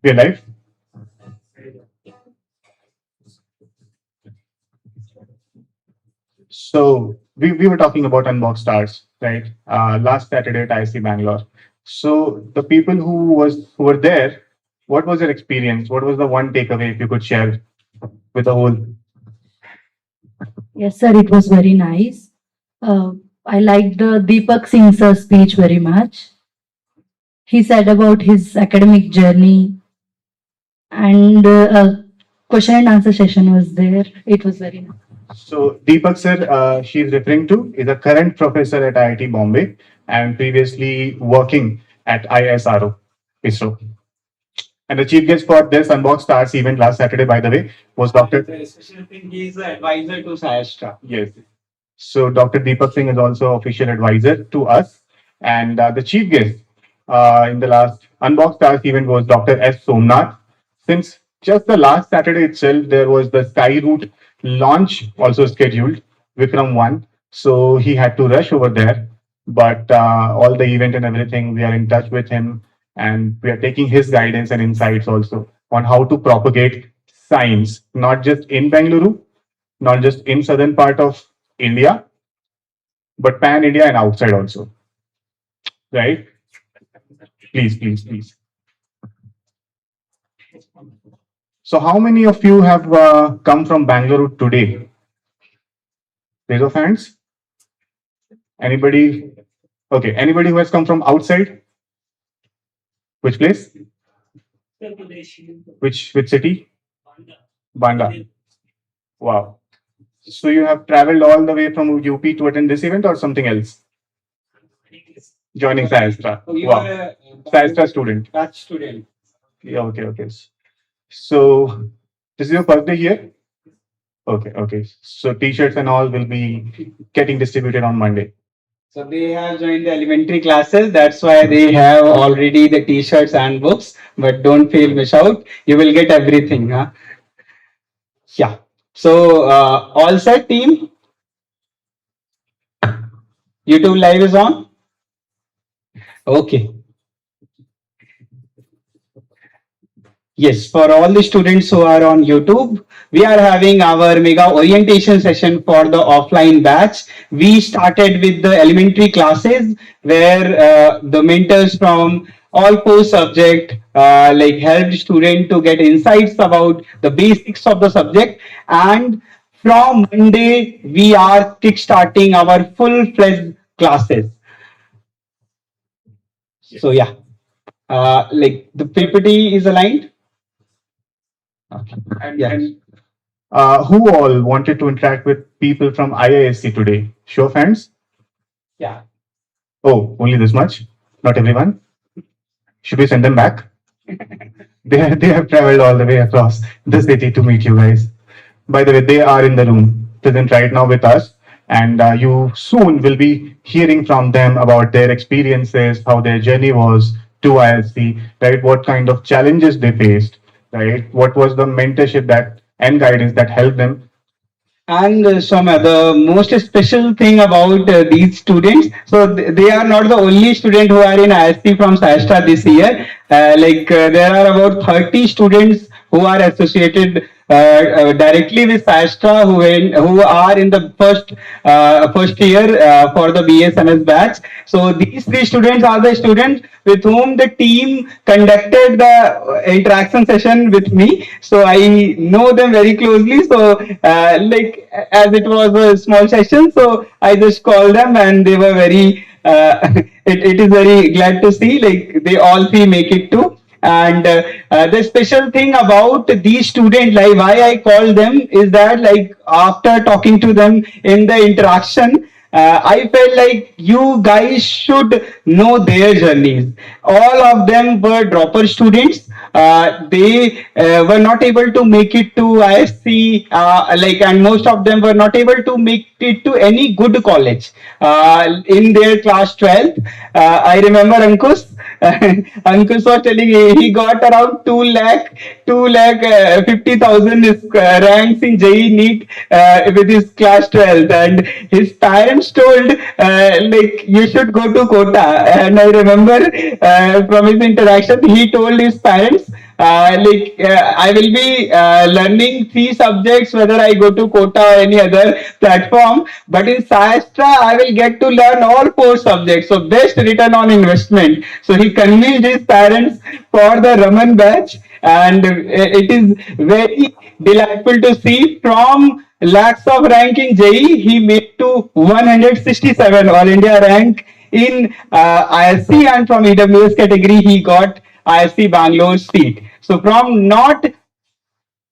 We're live. So we were talking about unboxed stars, right? Last Saturday at IISc Bangalore. So the people who were there, what was your experience? What was the one takeaway if you could share with the whole? Yes, sir, it was very nice. Uh, I liked the Deepak Singh sir's speech very much. He said about his academic journey, and a question and answer session was there. It was very nice. So Deepak sir, she's referring to is a current professor at IIT Bombay and previously working at ISRO, ISRO. And the chief guest for this Unbox Stars event last Saturday, by the way, was Dr. The special thing, he is the advisor to SciAstra. Yes. So Dr. Deepak Singh is also official advisor to us. And the chief guest in the last Unbox Stars event was Dr. S. Somnath. Since just the last Saturday itself, there was the Skyroot launch also scheduled, Vikram 1. So he had to rush over there. But all the event and everything, we are in touch with him and we are taking his guidance and insights also on how to propagate science, not just in Bengaluru, not just in southern part of India, but pan India and outside also. Right? Please, please, please. So, how many of you have come from Bangalore today? Raise of hands. Anybody? Okay. Anybody who has come from outside? Which place? Which city? Banda. Wow. So you have traveled all the way from UP to attend this event or something else? Joining SciAstra. So you Wow. are a SciAstra student. Dutch student. Yeah, okay, okay. So this is your first day here? Okay, okay. So t-shirts and all will be getting distributed on Monday. So they have joined the elementary classes. That's why they have already the t-shirts and books. But don't feel miss out. You will get everything. Huh? Yeah. So all set team. YouTube live is on. Okay. Yes, for all the students who are on YouTube, we are having our mega orientation session for the offline batch. We started with the elementary classes where the mentors from all core subject like helped student to get insights about the basics of the subject. And from Monday, we are kickstarting our full-fledged classes. So yeah, like the PPT is aligned. And who all wanted to interact with people from IISc today? Show of hands. Yeah. Oh, only this much? Not everyone? Should we send them back? They have traveled all the way across the city to meet you guys. By the way, they are in the room, present right now with us. And you soon will be hearing from them about their experiences, how their journey was to IISc, right? What kind of challenges they faced, right? What was the mentorship that and guidance that helped them. And Soumya, the most special thing about these students, so they are not the only student who are in ISC from SciAstra this year. There are about 30 students who are associated directly with SciAstra who are in the first year for the BSNS batch. So these three students are the students with whom the team conducted the interaction session with me. So I know them very closely. So as it was a small session, so I just called them and they were very. It is very glad to see like they all three make it too. And the special thing about these students, like why I call them, is that like after talking to them in the interaction, I felt like you guys should know their journeys. All of them were dropper students. They were not able to make it to ISC, and most of them were not able to make it to any good college in their class 12th. I remember Ankush. Ankush was telling me he got around 2 lakh 50,000 ranks in JEE NEET with his class 12th, and his parents told you should go to Kota. And I remember from his interaction, he told his parents, I will be learning 3 subjects whether I go to Kota or any other platform. But in SciAstra, I will get to learn all 4 subjects. So best return on investment. So he convinced his parents for the Raman batch, and it is very delightful to see from lakhs of rank in JEE, he made to 167 All India rank in IISc, and from EWS category he got IISc Bangalore seat. So from not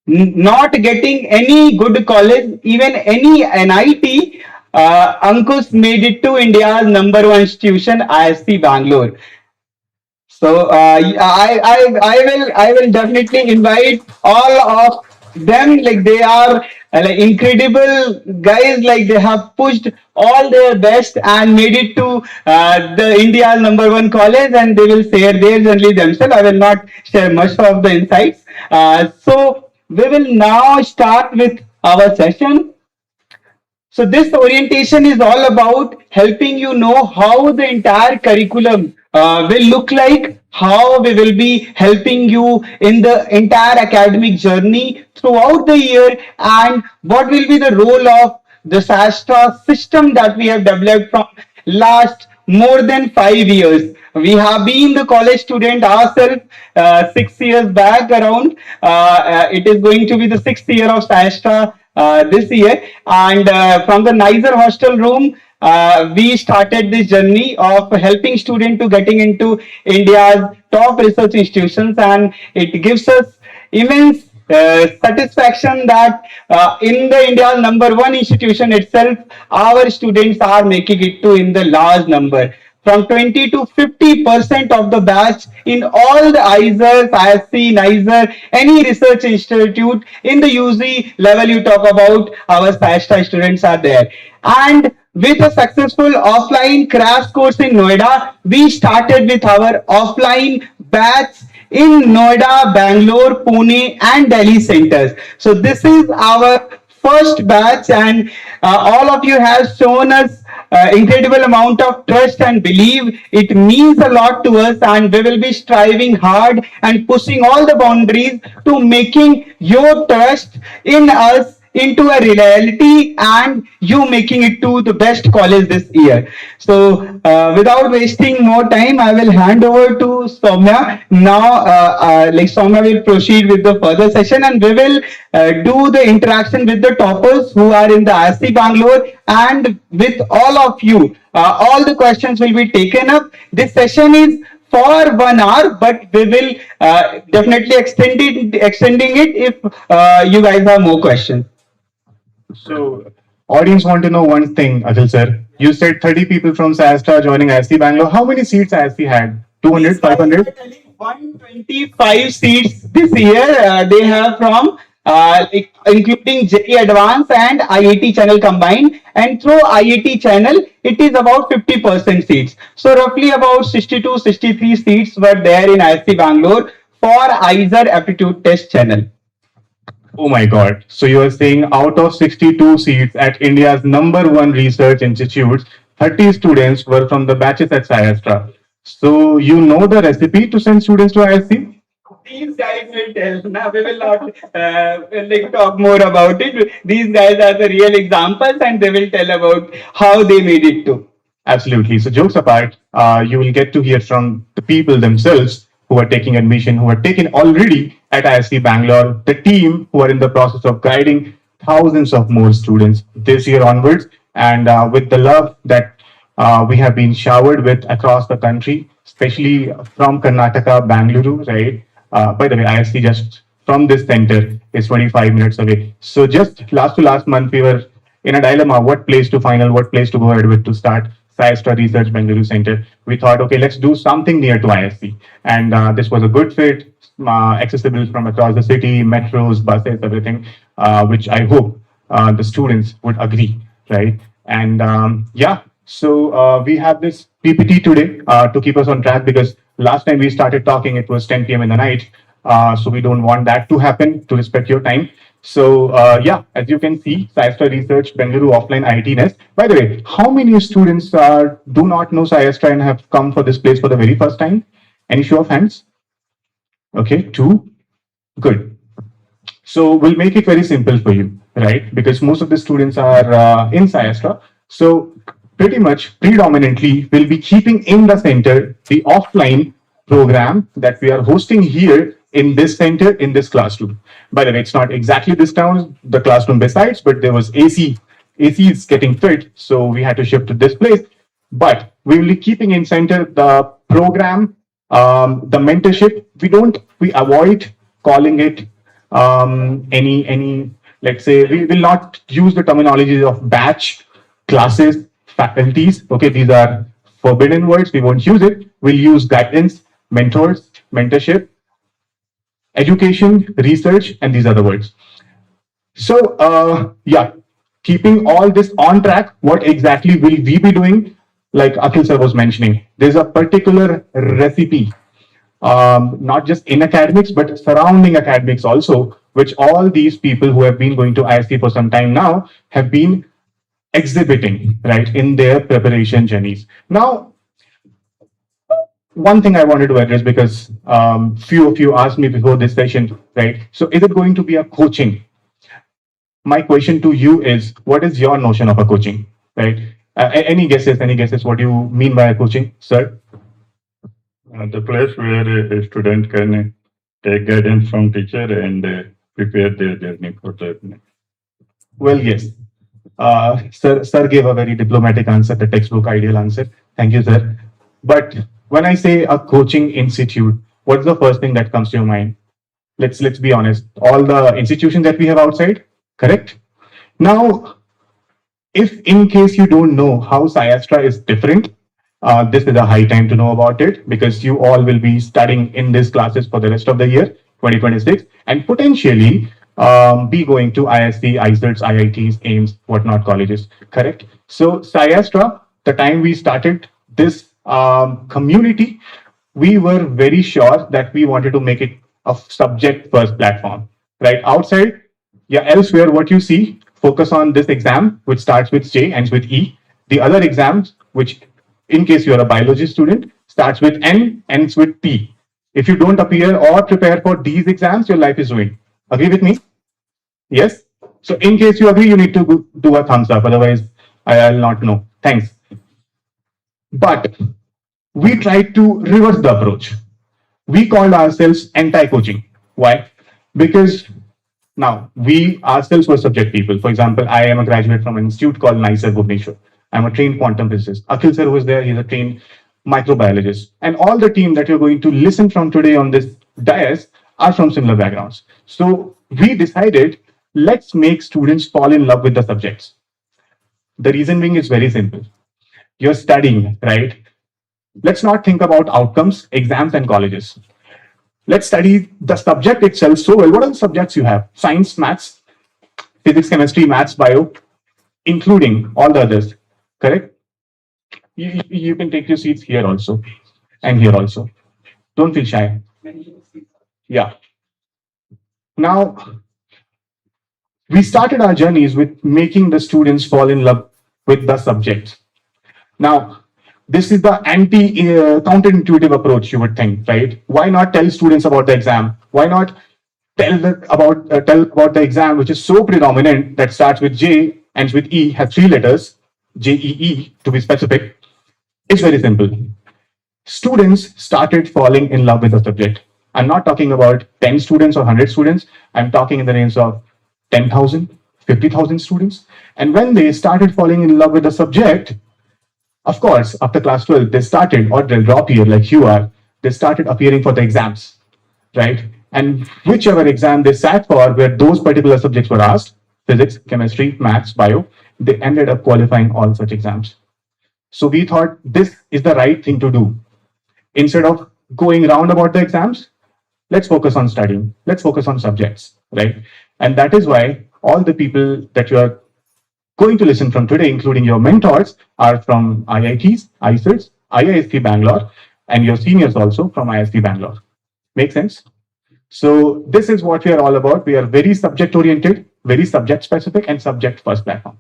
getting any good college, even any NIT, Ankush made it to India's #1 institution, IISc Bangalore. So I will definitely invite all of them. Like they are like incredible guys. Like they have pushed all their best and made it to the India's #1 college, and they will share their journey themselves. I will not share much of the insights. So we will now start with our session. So this orientation is all about helping you know how the entire curriculum will look like, how we will be helping you in the entire academic journey throughout the year, and what will be the role of the SciAstra system that we have developed from last more than 5 years. We have been the college student ourselves 6 years back around. It is going to be the 6th year of SciAstra this year, and from the Niser hostel room, we started this journey of helping students to getting into India's top research institutions, and it gives us immense satisfaction that in the India's #1 institution itself, our students are making it to in the large number. From 20 to 50% of the batch in all the IISER, IISc, NISER, any research institute in the UG level you talk about, our SciAstra students are there. And with a successful offline crash course in Noida, we started with our offline batch in Noida, Bangalore, Pune, and Delhi centers. So this is our first batch, and all of you have shown us incredible amount of trust and belief. It means a lot to us, and we will be striving hard and pushing all the boundaries to making your trust in us into a reality, and you making it to the best college this year. So without wasting more time, I will hand over to Soumya. Now Soumya will proceed with the further session, and we will do the interaction with the toppers who are in the IISc Bangalore, and with all of you. All the questions will be taken up. This session is for 1 hour, but we will definitely extending it if you guys have more questions. So, audience want to know one thing, Ajal sir. You said 30 people from SciAstra joining IISc Bangalore. How many seats IISc had? 200, 500? 125 seats this year they have from including JEE Advanced and IAT channel combined, and through IAT channel it is about 50% seats. So roughly about 62, 63 seats were there in IISc Bangalore for IISER aptitude test channel. Oh my God. So you are saying out of 62 seats at India's #1 research institutes, 30 students were from the batches at SciAstra. So you know the recipe to send students to IISc? These guys will tell. Now we will not talk more about it. These guys are the real examples, and they will tell about how they made it too. Absolutely. So jokes apart, you will get to hear from the people themselves who are taking admission, who are taken already at IISc Bangalore, the team who are in the process of guiding thousands of more students this year onwards, and with the love that we have been showered with across the country, especially from Karnataka, Bengaluru, right? By the way, IISc just from this center is 25 minutes away. So just last to last month, we were in a dilemma, what place to final, what place to go ahead with to start SciAstra Research Bengaluru Center. We thought, okay, let's do something near to IISc. And this was a good fit, accessible from across the city, metros, buses, everything, which I hope the students would agree, right? And yeah, so we have this PPT today to keep us on track, because last time we started talking, it was 10 p.m. in the night. So we don't want that to happen, to respect your time. So yeah, as you can see, SciAstra Research Bengaluru offline IIT Nest. By the way, how many students do not know SciAstra and have come for this place for the very first time? Any show of hands? Okay, 2. Good. So we'll make it very simple for you, right? Because most of the students are in SciAstra. So pretty much predominantly we'll be keeping in the center the offline program that we are hosting here in this center in this classroom. By the way, it's not exactly this town, the classroom besides, but there was AC is getting fit, so we had to shift to this place. But we will be keeping in center the program, the mentorship. We avoid calling it any, let's say, we will not use the terminology of batch, classes, faculties. Okay, these are forbidden words. We won't use it. We'll use guidance, mentors, mentorship, education, research, and these are the words. So, yeah, keeping all this on track, what exactly will we be doing? Like Akhil sir was mentioning, there's a particular recipe, not just in academics, but surrounding academics also, which all these people who have been going to IISc for some time now have been exhibiting, right, in their preparation journeys. Now, one thing I wanted to address because few of you asked me before this session, right? So, is it going to be a coaching? My question to you is, what is your notion of a coaching, right? Any guesses? Any guesses? What do you mean by a coaching, sir? The place where a student can take guidance from teacher and prepare their journey for the. Well, yes. Sir gave a very diplomatic answer, the textbook ideal answer. Thank you, sir. But when I say a coaching institute, what's the first thing that comes to your mind? Let's be honest. All the institutions that we have outside, correct? Now, if in case you don't know how SciAstra is different, this is a high time to know about it because you all will be studying in these classes for the rest of the year, 2026, and potentially be going to IISc, IISERs, IITs, AIMS, whatnot colleges, correct? So SciAstra, the time we started this community, we were very sure that we wanted to make it a subject first platform, right? Outside, yeah, elsewhere, what you see, focus on this exam, which starts with J, ends with E. The other exams, which in case you're a biology student, starts with N, ends with T. If you don't appear or prepare for these exams, your life is ruined. Agree with me? Yes? So in case you agree, you need to do a thumbs up. Otherwise, I'll not know. Thanks. But we tried to reverse the approach. We called ourselves anti-coaching. Why? Because now we ourselves were subject people. For example, I am a graduate from an institute called NISER Bhubaneswar. I'm a trained quantum physicist. Akhil sir was there, he's a trained microbiologist. And all the team that you're going to listen from today on this dais are from similar backgrounds. So we decided, let's make students fall in love with the subjects. The reason being is very simple. You're studying, right? Let's not think about outcomes, exams, and colleges. Let's study the subject itself so well. What are the subjects you have? Science, maths, physics, chemistry, maths, bio, including all the others, correct? You can take your seats here also and here also. Don't feel shy. Yeah. Now, we started our journeys with making the students fall in love with the subject. Now, this is the counterintuitive approach, you would think, right? Why not tell students about the exam? Why not tell about the exam, which is so predominant, that starts with J, ends with E, has 3 letters, JEE to be specific? It's very simple. Students started falling in love with the subject. I'm not talking about 10 students or 100 students. I'm talking in the range of 10,000, 50,000 students. And when they started falling in love with the subject, of course, after class 12, they started, or they'll drop here like you are, they started appearing for the exams, right? And whichever exam they sat for, where those particular subjects were asked, physics, chemistry, maths, bio, they ended up qualifying all such exams. So we thought this is the right thing to do. Instead of going round about the exams, let's focus on studying. Let's focus on subjects, right? And that is why all the people that you are going to listen from today, including your mentors, are from IITs, IISERs, IISc Bangalore, and your seniors also from IISc Bangalore. Make sense? So this is what we are all about. We are very subject-oriented, very subject-specific, and subject-first platform.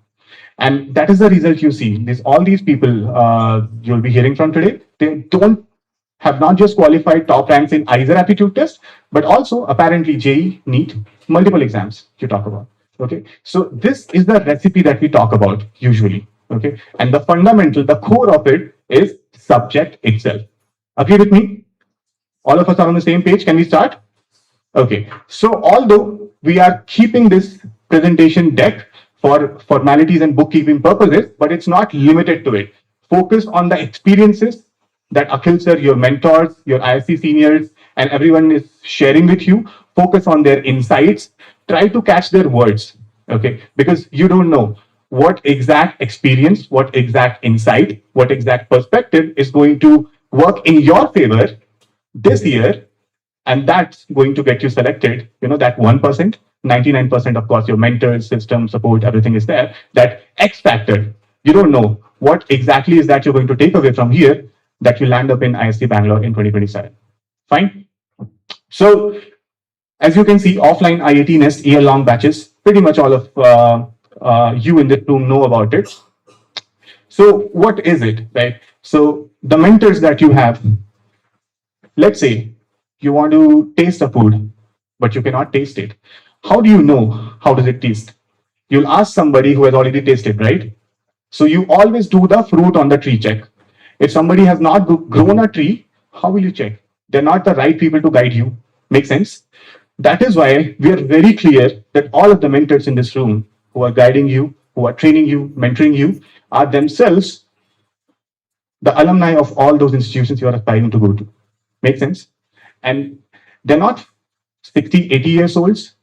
And that is the result you see. All these people you'll be hearing from today, they have not just qualified top ranks in IISER aptitude test, but also apparently JEE, NEET, multiple exams you talk about. Okay, so this is the recipe that we talk about usually. Okay, and the fundamental, the core of it is subject itself. Agree with me? All of us are on the same page. Can we start? Okay, so although we are keeping this presentation deck for formalities and bookkeeping purposes, but it's not limited to it. Focus on the experiences that Akhil sir, your mentors, your IISc seniors, and everyone is sharing with you. Focus on their insights. Try to catch their words, okay? Because you don't know what exact experience, what exact insight, what exact perspective is going to work in your favor this year, and that's going to get you selected. You know, that 1%, 99%, of course, your mentors, system, support, everything is there. That X factor, you don't know what exactly is that you're going to take away from here that you land up in IISc Bangalore in 2027. Fine. So, as you can see, offline IAT Nest year-long batches, pretty much all of you in this room know about it. So, what is it, right? So, the mentors that you have, let's say you want to taste a food, but you cannot taste it. How do you know how does it taste? You'll ask somebody who has already tasted, right? So you always do the fruit on the tree check. If somebody has not grown a tree, how will you check? They're not the right people to guide you. Make sense? That is why we are very clear that all of the mentors in this room who are guiding you, who are training you, mentoring you, are themselves the alumni of all those institutions you are aspiring to go to. Make sense? And they're not 60, 80 years olds.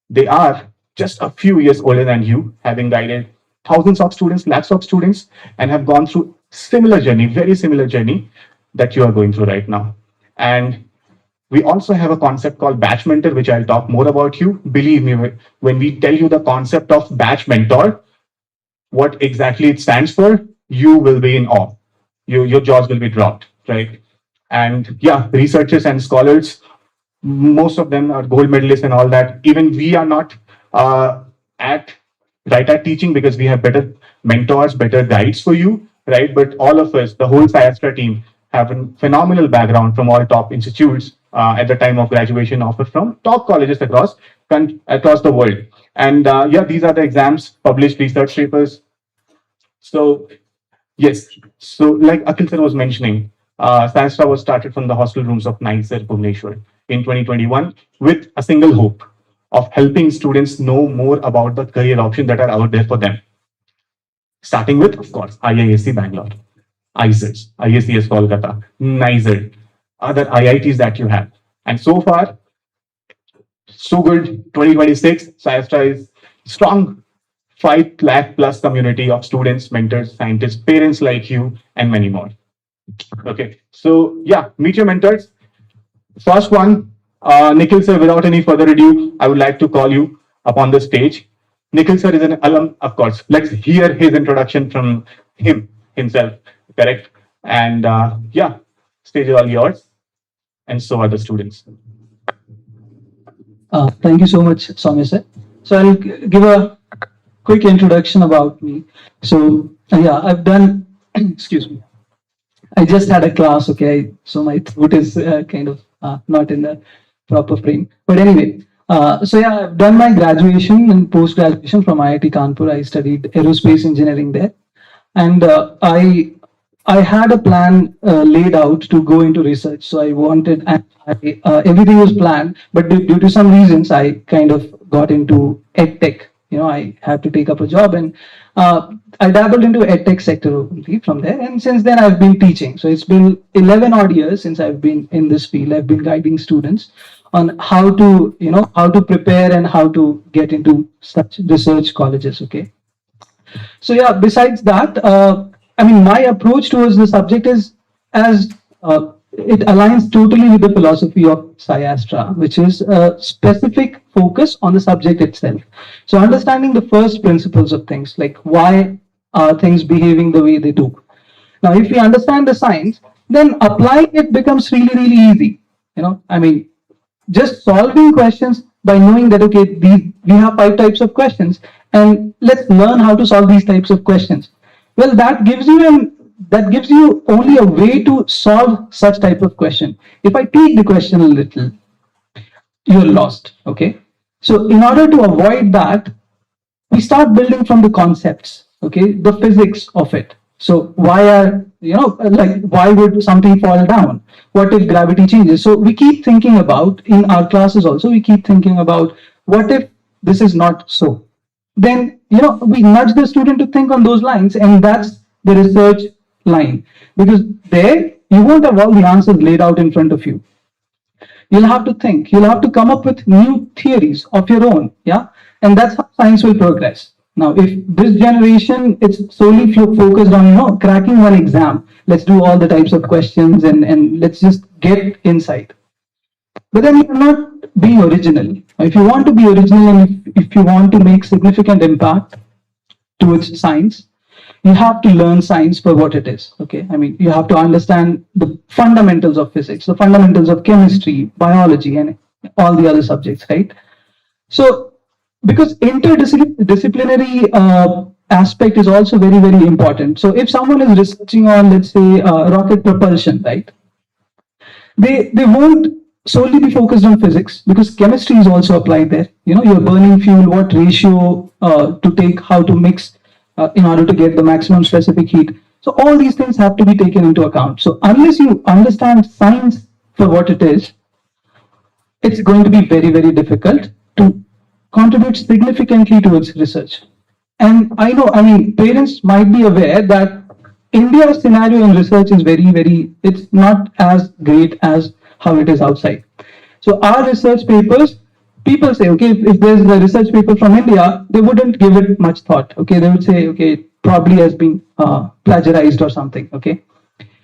They are just a few years older than you, having guided thousands of students, lakhs of students, and have gone through similar journey, very similar journey that you are going through right now. And we also have a concept called batch mentor, which I'll talk more about you. Believe me, when we tell you the concept of batch mentor, what exactly it stands for, you will be in awe. Your jaws will be dropped, right? And yeah, researchers and scholars, most of them are gold medalists and all that. Even we are not at teaching because we have better mentors, better guides for you, right? But all of us, the whole SciAstra team, have a phenomenal background from all top institutes at the time of graduation, offered from top colleges across the world. And yeah, these are the exams, published research papers. So yes, so like Akhil sir was mentioning, SciAstra was started from the hostel rooms of NISER Bhubaneswar in 2021 with a single hope of helping students know more about the career options that are out there for them. Starting with, of course, IISc Bangalore, IISERs, IISc Kolkata, NISER, other IITs that you have. And so far, so good. 2026, SciAstra is strong 5 lakh plus community of students, mentors, scientists, parents like you, and many more. Okay, so yeah, meet your mentors. First one, Nikhil sir, without any further ado, I would like to call you up on the stage. Nikhil sir is an alum, of course. Let's hear his introduction from him himself, correct? And yeah, stage is all yours, and so are the students. Thank you so much, Soumya sir. So I'll give a quick introduction about me. So yeah, I've done, excuse me, I just had a class, okay, so my throat is kind of not in the proper frame. But anyway, so yeah, I've done my graduation and post-graduation from IIT Kanpur. I studied aerospace engineering there. And I had a plan laid out to go into research. So I wanted, everything was planned, but due to some reasons, I kind of got into edtech. You know, I had to take up a job, and I dabbled into edtech sector only from there. And since then, I've been teaching. So it's been 11 odd years since I've been in this field. I've been guiding students on how to, you know, how to prepare and how to get into such research colleges. Okay. So yeah, besides that, I mean, my approach towards the subject is as it aligns totally with the philosophy of SciAstra, which is a specific focus on the subject itself. So understanding the first principles of things, like why are things behaving the way they do. Now, if we understand the science, then applying it becomes really, really easy. You know, I mean, just solving questions by knowing that, okay, we have 5 types of questions, and let's learn how to solve these types of questions. Well, that gives you only a way to solve such type of question. If I tweak the question a little, you're lost. Okay. So in order to avoid that, we start building from the concepts, okay, the physics of it. So why are, like, why would something fall down? What if gravity changes? So we keep thinking about, in our classes also, we keep thinking about, what if this is not so? Then, we nudge the student to think on those lines, and that's the research line. Because there, you won't have all the answers laid out in front of you. You'll have to think, you'll have to come up with new theories of your own. Yeah. And that's how science will progress. Now, if this generation is solely focused on, cracking one exam, let's do all the types of questions and let's just get insight. But then you're not being original. If you want to be original and if you want to make significant impact towards science, you have to learn science for what it is. Okay. I mean, you have to understand the fundamentals of physics, the fundamentals of chemistry, biology, and all the other subjects, right? So, because interdisciplinary aspect is also very, very important. So, if someone is researching on, let's say, rocket propulsion, right? They won't solely be focused on physics, because chemistry is also applied there. You're burning fuel, what ratio to take, how to mix in order to get the maximum specific heat. So all these things have to be taken into account. So unless you understand science for what it is, it's going to be very, very difficult to contribute significantly towards research. And I know, I mean, parents might be aware that India's scenario in research is very, very, it's not as great as how it is outside. So our research papers, people say, okay, if there's a research paper from India, they wouldn't give it much thought. Okay, they would say, okay, it probably has been plagiarized or something. Okay,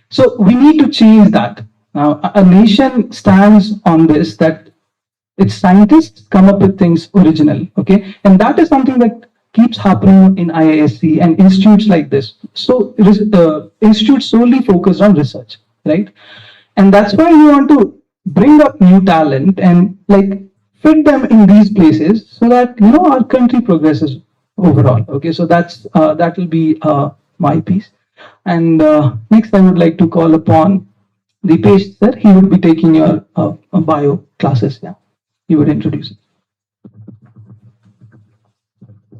so we need to change that. Now, a nation stands on this, that its scientists come up with things original. Okay, and that is something that keeps happening in IISc and institutes like this. So institutes solely focused on research, right? And that's why we want to bring up new talent and like fit them in these places so that our country progresses overall. Okay, so that will be my piece. And next, I would like to call upon Dipesh sir. He would be taking your bio classes. Yeah, he would introduce it.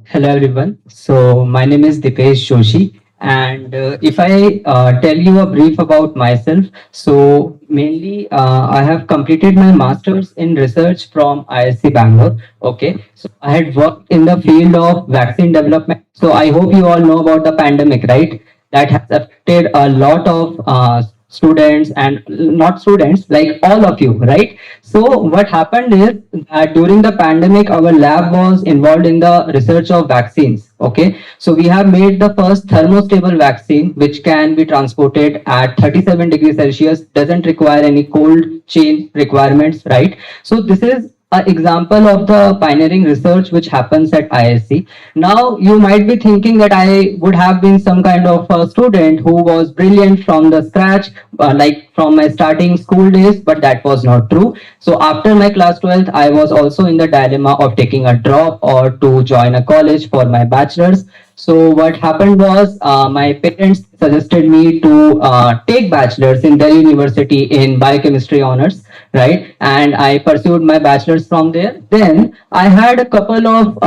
Hello everyone. So my name is Dipesh Joshi, and if I tell you a brief about myself, so mainly I have completed my masters in research from IISc Bangalore. Okay, so I had worked in the field of vaccine development. So I hope you all know about the pandemic, right? That has affected a lot of students, and not students, like all of you, right? So what happened is that during the pandemic, our lab was involved in the research of vaccines. Okay, so we have made the first thermostable vaccine, which can be transported at 37 degrees Celsius, doesn't require any cold chain requirements, right? So this is an example of the pioneering research which happens at IISc. Now you might be thinking that I would have been some kind of a student who was brilliant from the scratch, like from my starting school days, but that was not true. So after my class 12th, I was also in the dilemma of taking a drop or to join a college for my bachelor's. So what happened was my parents suggested me to take bachelor's in Delhi University in biochemistry honors, right? And I pursued my bachelor's from there. Then I had a couple of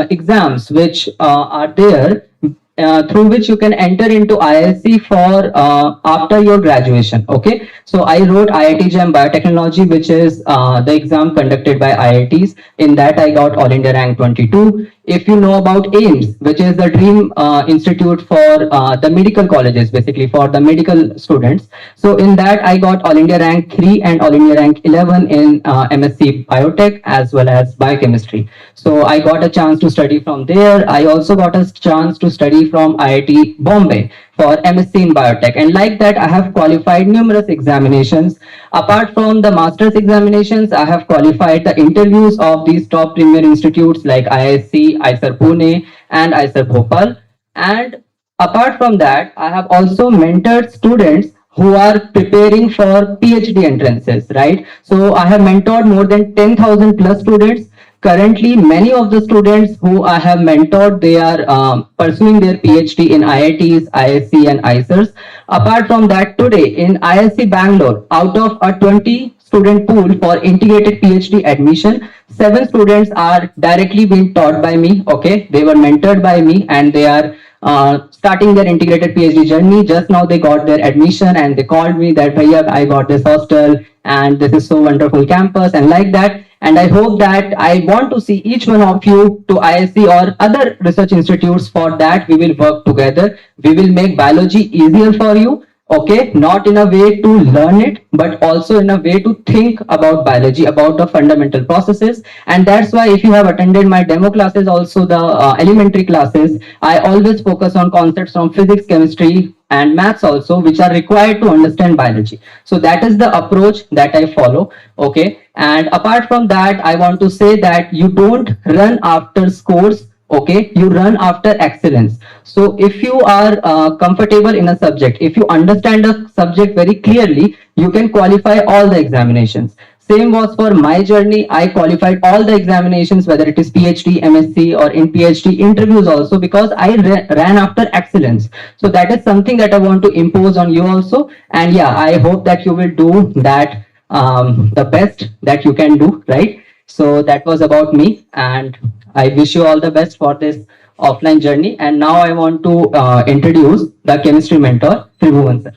exams which are there, through which you can enter into IISc for after your graduation. Okay, so I wrote IIT JAM Biotechnology, which is the exam conducted by IITs. In that, I got All India rank 22. If you know about AIMS, which is the Dream Institute for the medical colleges, basically for the medical students. So in that, I got All India rank 3 and All India rank 11 in MSc Biotech as well as Biochemistry. So I got a chance to study from there. I also got a chance to study from IIT Bombay for MSc in Biotech. And like that, I have qualified numerous examinations. Apart from the master's examinations, I have qualified the interviews of these top premier institutes like IISc, IISER Pune, and IISER Bhopal. And apart from that, I have also mentored students who are preparing for PhD entrances, right? So I have mentored more than 10,000 plus students. Currently, many of the students who I have mentored, they are pursuing their PhD in IITs, IISc and IISERs. Apart from that, today in IISc Bangalore, out of 20 student pool for integrated PhD admission. 7 students are directly being taught by me. Okay, they were mentored by me, and they are starting their integrated PhD journey. Just now they got their admission, and they called me that, "Bhaiya, I got this hostel, and this is so wonderful campus," and like that. And I hope that I want to see each one of you to IISc or other research institutes. For that, we will work together. We will make biology easier for you. Okay, not in a way to learn it, but also in a way to think about biology, about the fundamental processes. And that's why if you have attended my demo classes, also the elementary classes, I always focus on concepts from physics, chemistry, and maths also, which are required to understand biology. So that is the approach that I follow. Okay, and apart from that, I want to say that you don't run after scores. Okay, you run after excellence. So if you are comfortable in a subject, if you understand a subject very clearly, you can qualify all the examinations. Same was for my journey. I qualified all the examinations, whether it is PhD, MSc, or in PhD interviews also, because I ran after excellence. So that is something that I want to impose on you also. And yeah, I hope that you will do that, the best that you can do, right? So that was about me, and I wish you all the best for this offline journey. And now I want to introduce the chemistry mentor, Tribhuvan sir.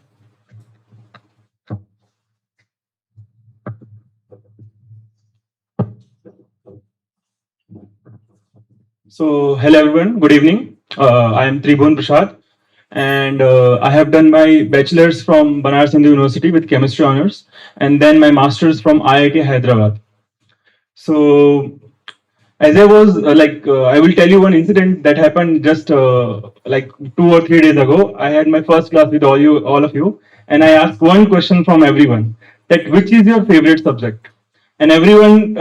So, hello everyone, good evening. I am Tribhuvan Prasad, and I have done my bachelor's from Banaras Hindu University with chemistry honors, and then my master's from IIT Hyderabad. So, as I was I will tell you one incident that happened just like 2 or 3 days ago. I had my first class with all of you, and I asked one question from everyone, that which is your favorite subject? And everyone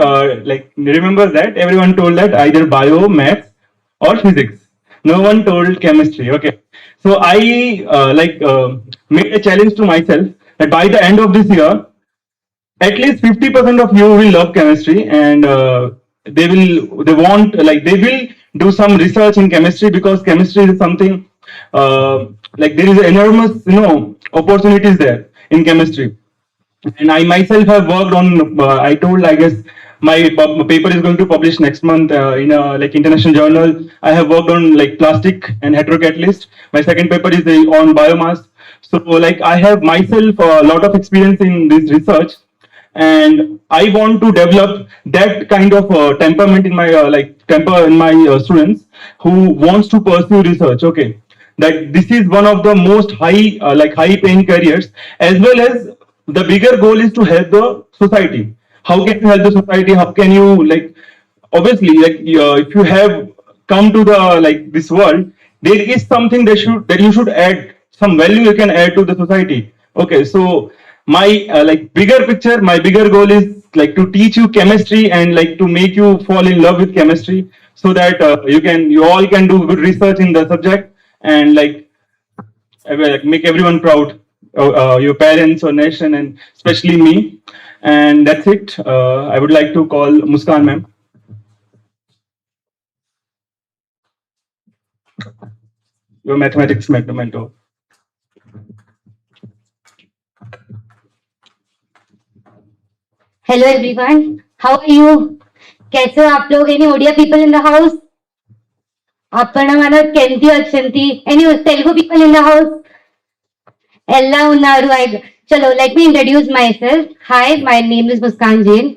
remember that everyone told that either bio, maths, or physics. No one told chemistry. Okay, so I made a challenge to myself that by the end of this year, at least 50% of you will love chemistry, and they will do some research in chemistry, because chemistry is something there is enormous opportunities there in chemistry. And I myself have worked on I told, I guess, my paper is going to publish next month in a international journal. I have worked on plastic and heterocatalyst. My second paper is on biomass. So I have myself a lot of experience in this research, and I want to develop that kind of temperament in my students who wants to pursue research. Okay, that this is one of the most high paying careers, as well as the bigger goal is to help the society. How can you help the society? How can you obviously if you have come to the this world, there is something that you should add, some value you can add to the society. Okay, so my bigger picture, my bigger goal is to teach you chemistry, and to make you fall in love with chemistry, so that you all can do good research in the subject, and make everyone proud, your parents or nation, and especially me. And that's it. I would like to call Muskan ma'am. Your mathematics mentor. Hello everyone, how are you? कैसे हो आप लोग? Any Odia people in the house? అప్పన మన కెంతి వచ్చింది. Any Telugu people in the house ఎలా ఉన్నారు? చలో let me introduce myself. Hi, my name is Muskan Jain.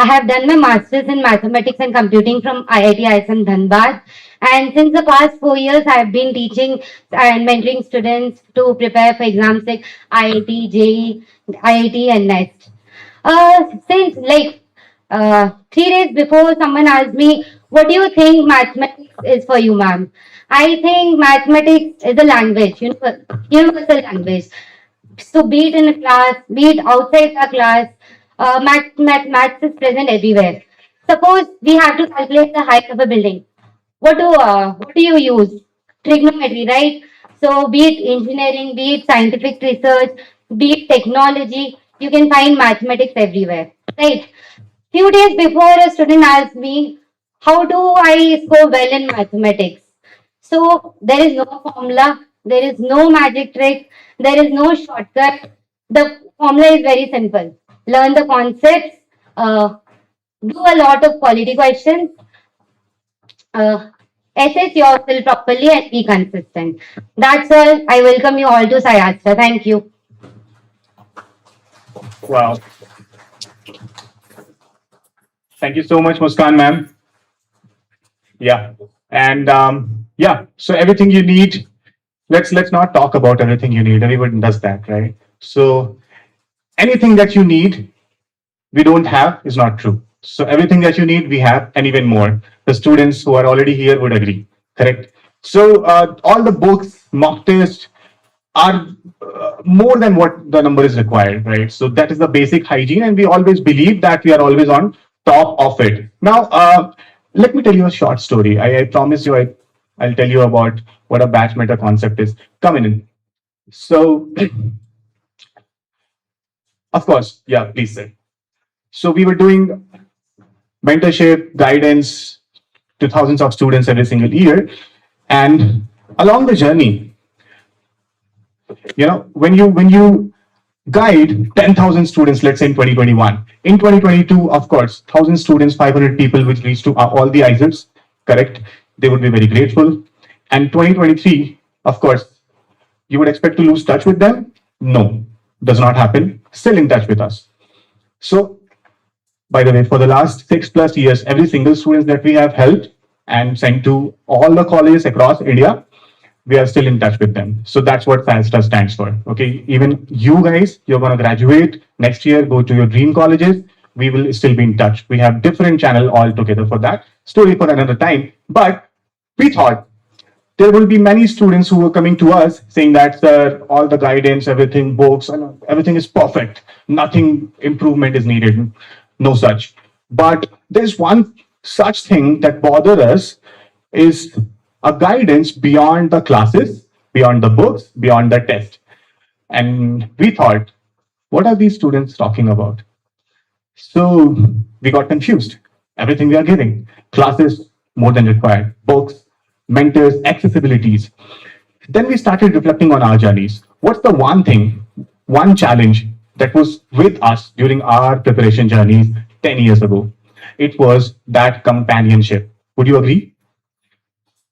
I have done my master's in mathematics and computing from IIT IISER Dhanbad, and since the past 4 years I have been teaching and mentoring students to prepare for exams like IIT, JEE, IIT and NEST. Since 3 days before, someone asked me, what do you think mathematics is for you, ma'am? I think mathematics is a language, universal language. So be it in a class, be it outside the class, maths is present everywhere. Suppose we have to calculate the height of a building. What do you use? Trigonometry, right? So be it engineering, be it scientific research, be it technology, you can find mathematics everywhere, right? Few days before, a student asked me, how do I score well in mathematics? So there is no formula, there is no magic trick, there is no shortcut. The formula is very simple. learn the concepts, do a lot of quality questions, assess yourself properly and be consistent. That's all. I welcome you all to SciAstra. Thank you. Wow. Thank you so much, Muskan, ma'am. Yeah. And yeah, so everything you need, let's not talk about everything you need. Everyone does that, right? So anything that you need, we don't have is not true. So everything that you need, we have, and even more. The students who are already here would agree, correct? So all the books, mock tests are more than what the number is required, right? So that is the basic hygiene, and we always believe that we are always on top of it. Now, let me tell you a short story. I promise you, I'll tell you about what a batch meta concept is. Come in. So, of course, yeah, please say. So we were doing mentorship, guidance to thousands of students every single year. And along the journey, when you guide 10,000 students, let's say in 2021, in 2022, of course, 1,000 students, 500 people, which reach to all the IISERs, correct? They would be very grateful. And 2023, of course, you would expect to lose touch with them? No, does not happen. Still in touch with us. So, by the way, for the last 6+ years, every single student that we have helped and sent to all the colleges across India, we are still in touch with them. So that's what SciAstra stands for. Okay, even you guys, you're going to graduate next year, go to your dream colleges. We will still be in touch. We have different channel altogether for that. Story for another time. But we thought there will be many students who were coming to us saying that, sir, all the guidance, everything, books, and everything is perfect. Nothing improvement is needed. No such. But there's one such thing that bothers us is a guidance beyond the classes, beyond the books, beyond the test. And we thought, what are these students talking about? So we got confused. Everything we are giving, classes more than required, books, mentors, accessibilities. Then we started reflecting on our journeys. What's the one thing, one challenge that was with us during our preparation journeys 10 years ago? It was that companionship. Would you agree?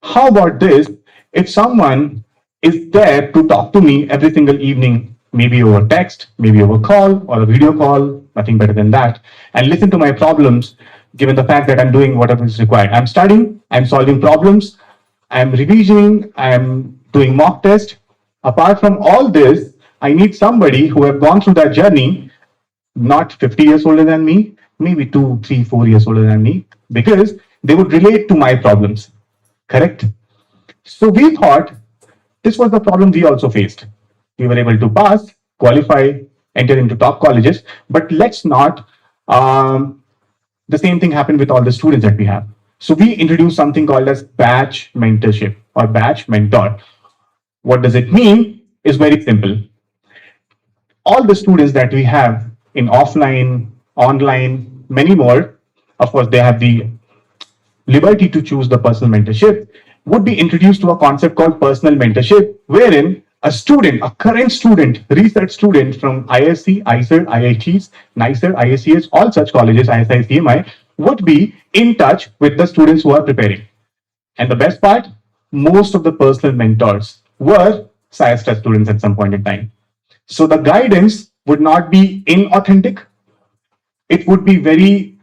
How about this? If someone is there to talk to me every single evening, maybe over text, maybe over call or a video call, nothing better than that, and listen to my problems, given the fact that I'm doing whatever is required. I'm studying, I'm solving problems, I'm revisioning, I'm doing mock test. Apart from all this, I need somebody who have gone through that journey, not 50 years older than me, maybe 2, 3, 4 years older than me, because they would relate to my problems. Correct? So we thought this was the problem we also faced. We were able to pass, qualify, enter into top colleges, but let's not, the same thing happened with all the students that we have. So we introduced something called as batch mentorship or batch mentor. What does it mean? Is very simple. All the students that we have in offline, online, many more, of course, they have the liberty to choose the personal mentorship, would be introduced to a concept called personal mentorship, wherein a student, a current student, research student from IISc, IISER, IITs, NISER, IACS, all such colleges, ISI, CMI, would be in touch with the students who are preparing. And the best part, most of the personal mentors were SciAstra students at some point in time. So the guidance would not be inauthentic. It would be very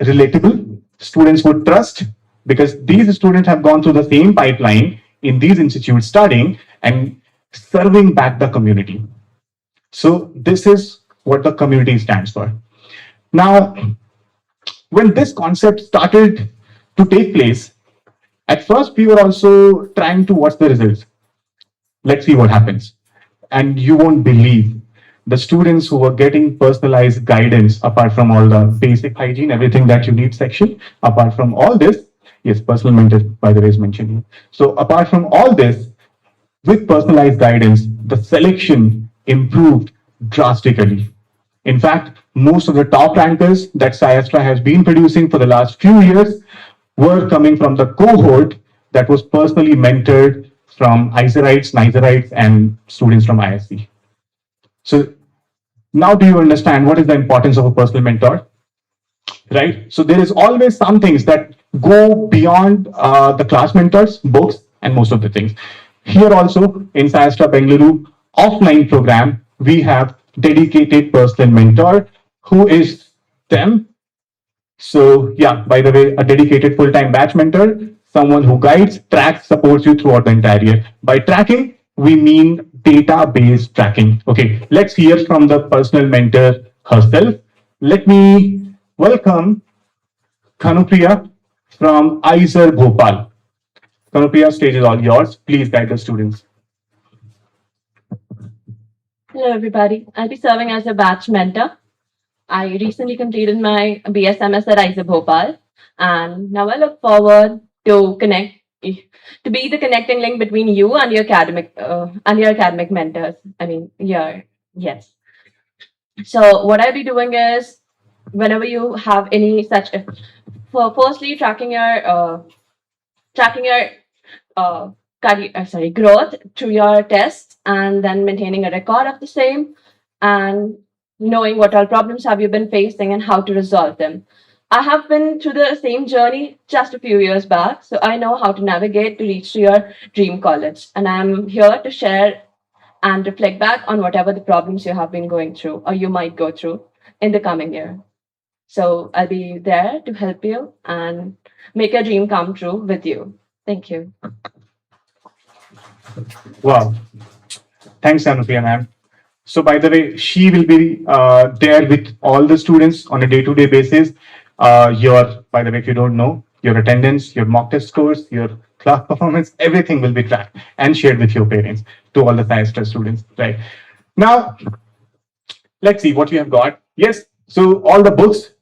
relatable. Students would trust because these students have gone through the same pipeline in these institutes studying and serving back the community. So this is what the community stands for. Now, when this concept started to take place, at first we were also trying to watch the results. Let's see what happens. And you won't believe the students who were getting personalized guidance, apart from all the basic hygiene, everything that you need section, apart from all this, yes, personal mentor, by the way, is mentioned here. So apart from all this, with personalized guidance, the selection improved drastically. In fact, most of the top rankers that SciAstra has been producing for the last few years were coming from the cohort that was personally mentored from IISerites, NISERites, and students from IISc. So Now, do you understand what is the importance of a personal mentor? Right? So there is always some things that go beyond the class mentors, books, and most of the things. Here also in SciAstra Bengaluru offline program, we have dedicated personal mentor who is them. So yeah, by the way, a dedicated full-time batch mentor, someone who guides, tracks, supports you throughout the entire year. By tracking, we mean database tracking. Okay, let's hear from the personal mentor herself. Let me welcome Kanupriya from IISER Bhopal. Kanupriya, stage is all yours. Please guide the students. Hello, everybody. I'll be serving as a batch mentor. I recently completed my BSMS at IISER Bhopal, and now I look forward to to be the connecting link between you and your academic mentors. Yes. So what I'll be doing is, whenever you have any such, for firstly tracking your growth through your tests, and then maintaining a record of the same, and knowing what all problems have you been facing and how to resolve them. I have been through the same journey just a few years back, so I know how to navigate to reach to your dream college. And I'm here to share and reflect back on whatever the problems you have been going through or you might go through in the coming year. So I'll be there to help you and make your dream come true with you. Thank you. Wow. Thanks, Anupriya ma'am. So by the way, she will be there with all the students on a day-to-day basis. By the way, if you don't know, your attendance, your mock test scores, your class performance, everything will be tracked and shared with your parents to all the SciAstra students, right? Now, let's see what we have got. Yes, so all the books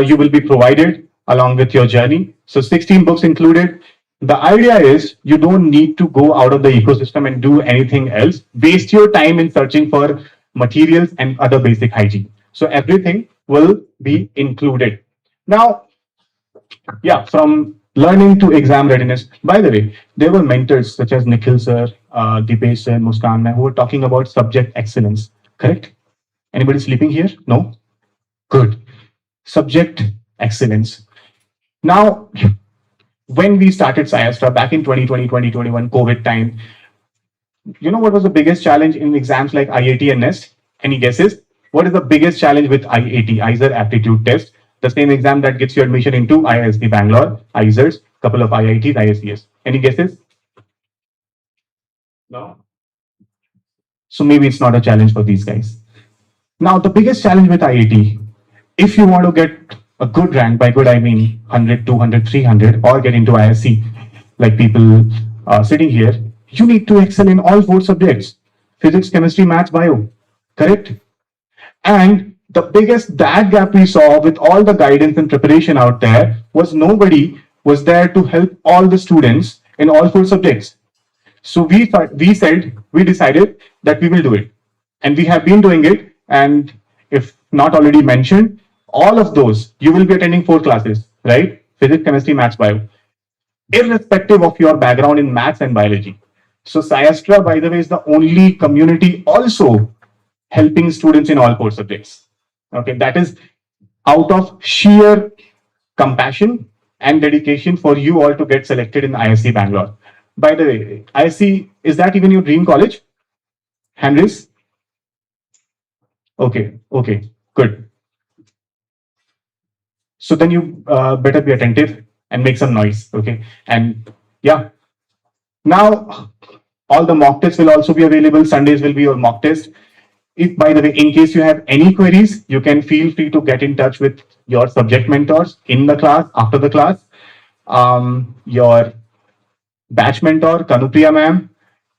you will be provided along with your journey. So 16 books included. The idea is you don't need to go out of the ecosystem and do anything else. Waste your time in searching for materials and other basic hygiene. So everything will be included. Now, yeah, from learning to exam readiness. By the way, there were mentors such as Nikhil sir, Dipesh sir, Muskan ma'am, who were talking about subject excellence. Correct? Anybody sleeping here? No? Good. Subject excellence. Now, when we started SciAstra back in 2020, 2021, COVID time, you know what was the biggest challenge in exams like IAT and NEST? Any guesses? What is the biggest challenge with IAT, IISER Aptitude Test? The same exam that gets you admission into IISc Bangalore, IISERs, couple of IITs, ISCS. Any guesses? No? So maybe it's not a challenge for these guys. Now, the biggest challenge with IAT, if you want to get a good rank, by good I mean 100, 200, 300, or get into ISC, like people sitting here, you need to excel in all 4 subjects: physics, chemistry, maths, bio. Correct? And the biggest gap we saw with all the guidance and preparation out there was nobody was there to help all the students in all 4 subjects. So we decided that we will do it, and we have been doing it. And if not already mentioned, all of those you will be attending 4 classes, right? Physics, chemistry, maths, bio, irrespective of your background in maths and biology. So SciAstra, by the way, is the only community also helping students in all 4 subjects. Okay, that is out of sheer compassion and dedication for you all to get selected in ISC Bangalore. By the way, ISC, is that even your dream college? Hand raise. Okay, good. So then you better be attentive and make some noise, okay? And yeah, now all the mock tests will also be available. Sundays will be your mock test. If, by the way, in case you have any queries, you can feel free to get in touch with your subject mentors in the class, after the class. Your batch mentor, Kanupriya ma'am,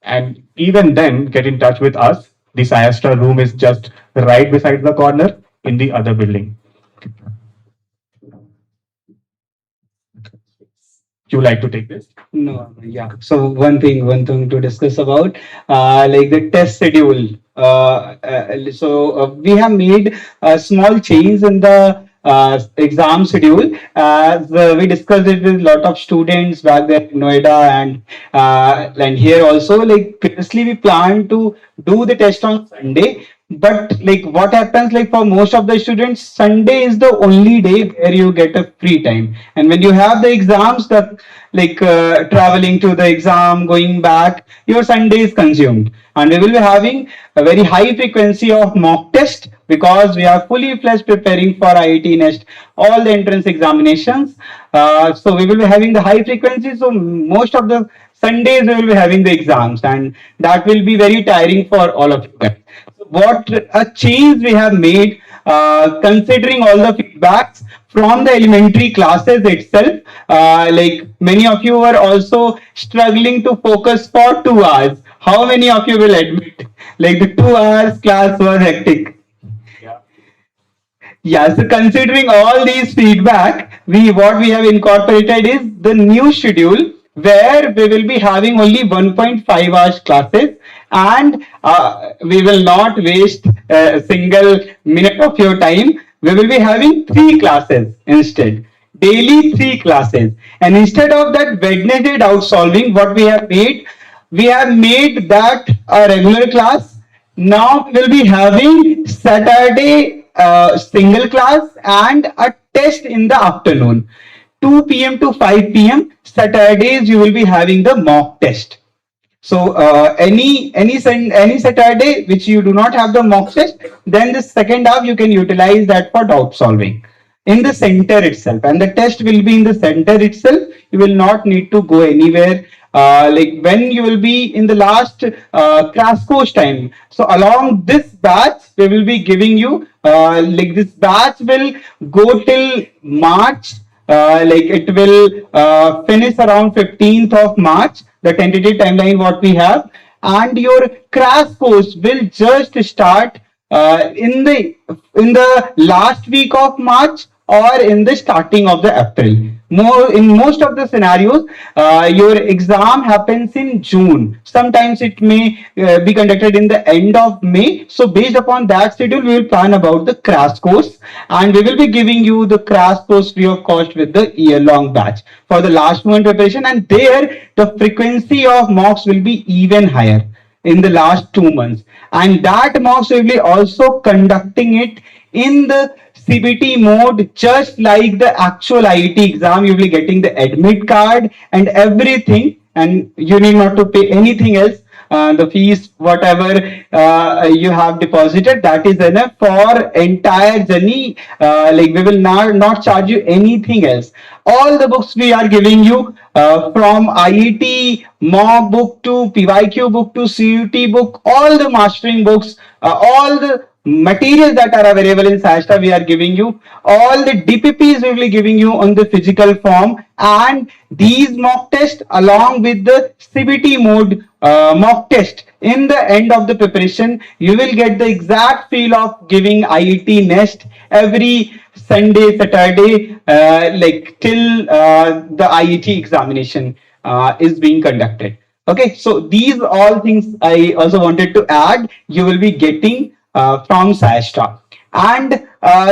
and even then get in touch with us. The SciAstra room is just right beside the corner in the other building. You like to take this? No, yeah. So one thing to discuss about, like the test schedule. We have made a small change in the exam schedule, as we discussed it with a lot of students back there in Noida, and here also. Like previously, we planned to do the test on Sunday, But like what happens, like for most of the students, Sunday is the only day where you get a free time. And when you have the exams, that like traveling to the exam, going back, your Sunday is consumed. And we will be having a very high frequency of mock test because we are fully fledged preparing for IIT Nest, all the entrance examinations. So we will be having the high frequency. So most of the Sundays we will be having the exams, and that will be very tiring for all of you guys. So what a change we have made, considering all the feedbacks from the elementary classes itself. Like many of you were also struggling to focus for 2 hours. How many of you will admit? Like the 2 hours class was hectic. Yeah, so considering all these feedback, what we have incorporated is the new schedule where we will be having only 1.5 hours classes, and we will not waste a single minute of your time. We will be having 3 classes instead, daily 3 classes. And instead of that Wednesday doubt solving, what we have made that a regular class. Now we will be having Saturday single class and a test in the afternoon. 2 p.m. to 5 p.m. Saturdays you will be having the mock test. So any Saturday which you do not have the mock test, then the second half you can utilize that for doubt solving in the center itself, and the test will be in the center itself. You will not need to go anywhere. Like when you will be in the last crash course time. So along this batch, we will be giving you like this batch will go till March. Like it will finish around 15th of March, the tentative timeline what we have, and your crash course will just start in the last week of March or in the starting of the April. In most of the scenarios, your exam happens in June. Sometimes it may be conducted in the end of May. So based upon that schedule, we will plan about the crash course, and we will be giving you the crash course free of cost with the year-long batch for the last moment preparation. And there, the frequency of mocks will be even higher in the last 2 months, and that mocks will be also conducting it in the CBT mode, just like the actual IIT exam. You will be getting the admit card and everything, and you need not to pay anything else. The fees, whatever you have deposited, that is enough for entire journey. Like we will not charge you anything else. All the books we are giving you, from IIT mock book to PYQ book to CUT book, all the mastering books, all the materials that are available in SciAstra, we are giving you. All the DPPs we will be giving you on the physical form, and these mock tests along with the CBT mode mock test in the end of the preparation. You will get the exact feel of giving IIT Nest every Sunday, Saturday, like till the IIT examination is being conducted. Okay, so these all things I also wanted to add. You will be getting from SciAstra. And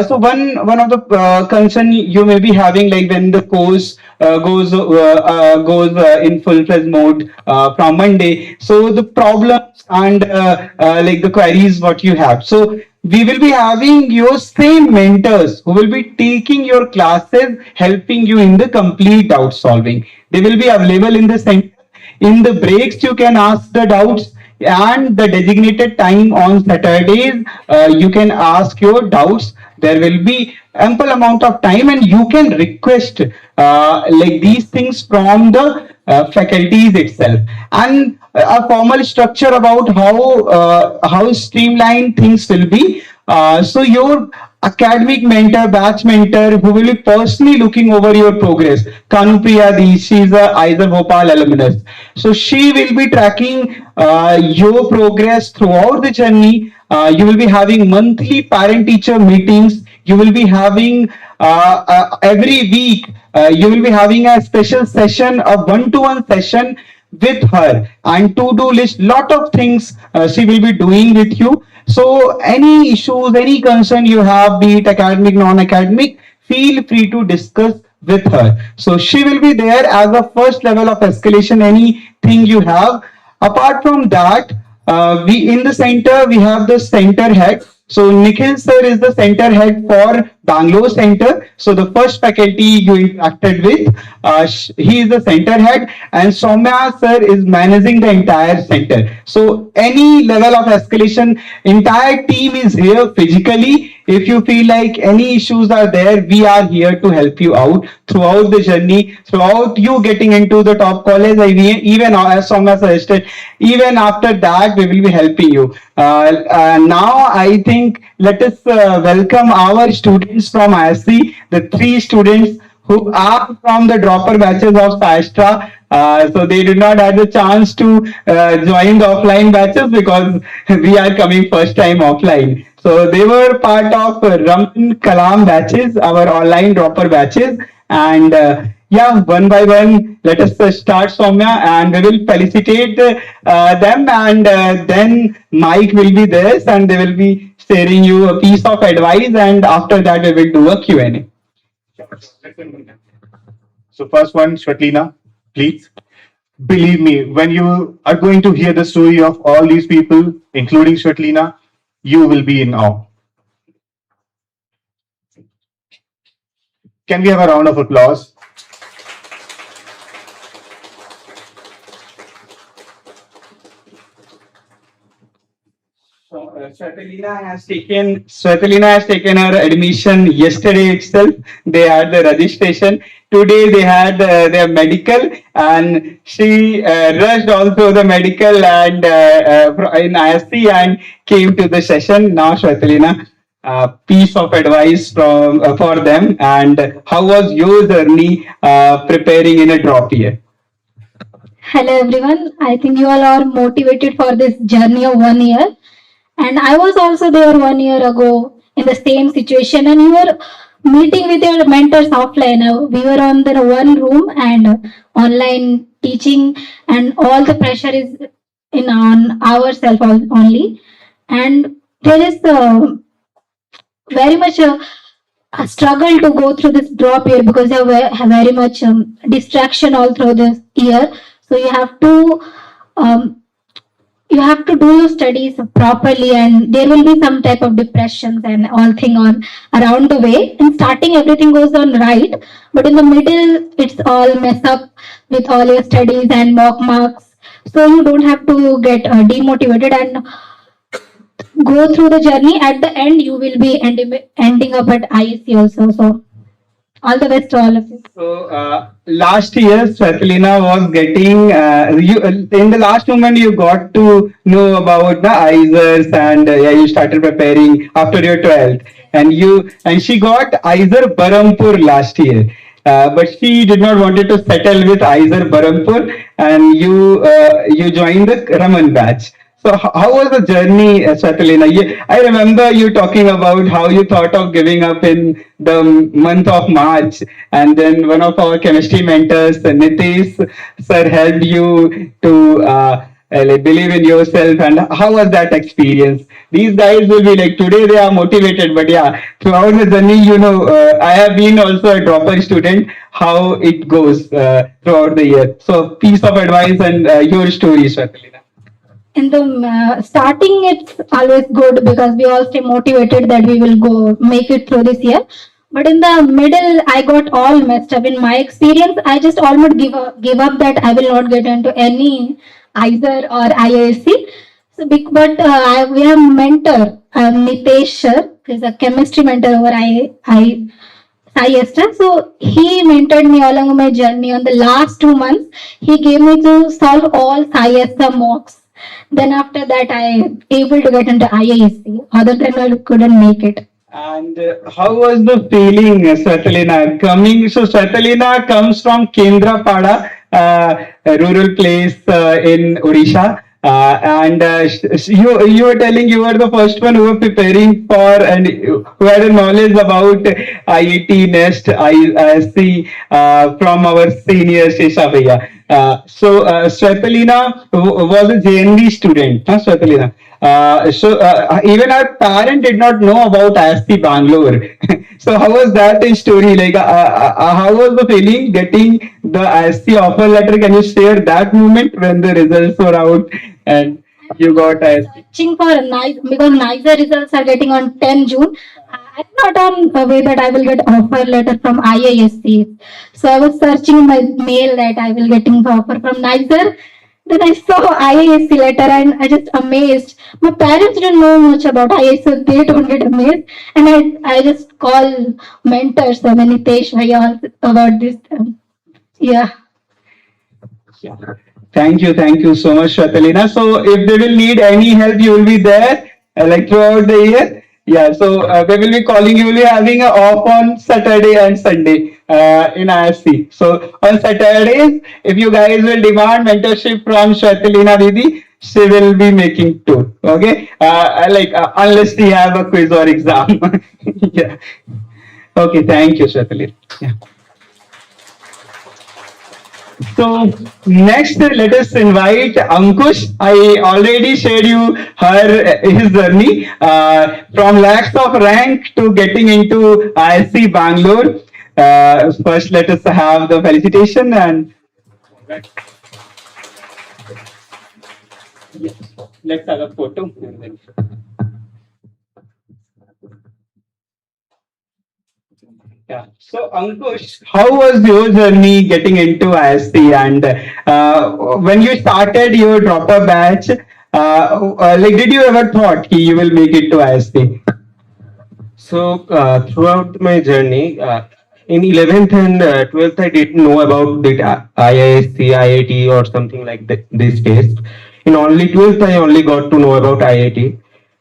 so one of the concern you may be having, like when the course goes in full-fledged mode from Monday, so the problems and like the queries what you have. So we will be having your same mentors who will be taking your classes, helping you in the complete doubt solving. They will be available in the center. In the breaks, you can ask the doubts, and the designated time on Saturdays, you can ask your doubts. There will be ample amount of time, and you can request like these things from the faculties itself, and a formal structure about how streamlined things will be. So your academic mentor, batch mentor, who will be personally looking over your progress, Kanupriya Di, she is a IISER Bhopal alumnus. So she will be tracking your progress throughout the journey. You will be having monthly parent-teacher meetings. You will be having every week. You will be having a special session, a one-to-one session with her, and to-do list, lot of things she will be doing with you. So any issues, any concern you have, be it academic, non-academic, feel free to discuss with her. So she will be there as a first level of escalation, anything you have. Apart from that, We in the center we have the center head. So Nikhil sir is the center head for Bangalore center. So the first faculty you interacted with, he is the center head, and Soumya sir is managing the entire center. So any level of escalation, entire team is here physically. If you feel like any issues are there, we are here to help you out throughout the journey, throughout you getting into the top college. Even as Soumya suggested, even after that, we will be helping you. Now, I think let us welcome our students from IISc, the three students who are from the dropper batches of SciAstra. So they did not have the chance to join the offline batches because we are coming first time offline. So they were part of RAMAN KALAM batches, our online dropper batches. And yeah, one by one, let us start, Soumya, and we will felicitate them. And then Mike will be there and they will be sharing you a piece of advice. And after that, we will do a Q&A. So first one, Svetlina, please. Believe me, when you are going to hear the story of all these people, including Svetlina, you will be in awe. Can we have a round of applause? Svetlina has taken her admission yesterday itself. They had the registration. Today they had their medical, and she rushed also the medical and in ISC and came to the session. Now, Svetlina, piece of advice from for them, and how was your journey preparing in a drop year? Hello everyone. I think you all are motivated for this journey of 1 year. And I was also there 1 year ago in the same situation, and you were meeting with your mentors offline. We were on the one room and online teaching, and all the pressure is in on ourselves only. And there is very much a struggle to go through this drop year because you have very much distraction all through this year. So you have to do your studies properly, and there will be some type of depressions and all thing on around the way. In starting everything goes on right, but in the middle it's all mess up with all your studies and mock marks. So you don't have to get demotivated and go through the journey. At the end you will be ending up at IEC also. So all the best to all of you. So last year, Svetlina was getting you in the last moment you got to know about the IISERs, and yeah, you started preparing after your 12th, and she got IISER Barampur last year. But she did not wanted to settle with IISER Barampur, and you joined the Raman batch. So how was the journey, Svetlina? I remember you talking about how you thought of giving up in the month of March, and then one of our chemistry mentors, Nitish sir, helped you to like believe in yourself. And how was that experience? These guys will be like today they are motivated, but yeah, throughout the journey, I have been also a dropper student. How it goes throughout the year. So piece of advice and your story, Svetlina. In the starting, it's always good because we all stay motivated that we will go make it through this year. But in the middle, I got all messed up. In my experience, I just almost give up that I will not get into any IISER or IISc. So, we have a mentor, Nitesh sir, who is a chemistry mentor over SciAstra. So he mentored me along my journey. On the last 2 months, he gave me to solve all SciAstra mocks. Then after that, I able to get into IISc. Other than I couldn't make it. And how was the feeling, Svetlina, coming? So Svetlina comes from Kendrapada, a rural place in Odisha. You were telling you were the first one who were preparing for and who had a knowledge about IAT, NEST, IISc from our senior Shesha Bhaiya. So Svetlina was a JNV student, huh, Svetlina? Even our parent did not know about IISc Bangalore. So how was that a story? Like, how was the feeling getting the IISc offer letter? Can you share that moment when the results were out? And You got IISc. Searching for nice because NISER results are getting on 10 June. I'm not on a way that I will get offer letter from IISc. So I was searching my mail that I will getting offer from NISER. Then I saw IISc letter and I just amazed. My parents didn't know much about IISc, so they don't get amazed. And I just call mentors, Nitesh Bhaiya about this. Yeah. Thank you so much, Shwetalina. So if they will need any help, you will be there like throughout the year. Yeah, so they will be calling you. Will be having a off on Saturday and Sunday in ISC. So on Saturdays, if you guys will demand mentorship from Shwetalina Didi, she will be making tour. Okay, unless we have a quiz or exam. Yeah. Okay, thank you, Shwetalina. Yeah. So next, let us invite Ankush. I already shared you his journey from lakhs of rank to getting into IISc Bangalore. First, let us have the felicitation and let's have a photo. Yeah. So Ankush, how was your journey getting into ISC? And when you started your dropper batch, did you ever thought you will make it to ISC? So throughout my journey, in 11th and 12th, I didn't know about the IISc, IAT or something like this test. In only 12th, I only got to know about IAT.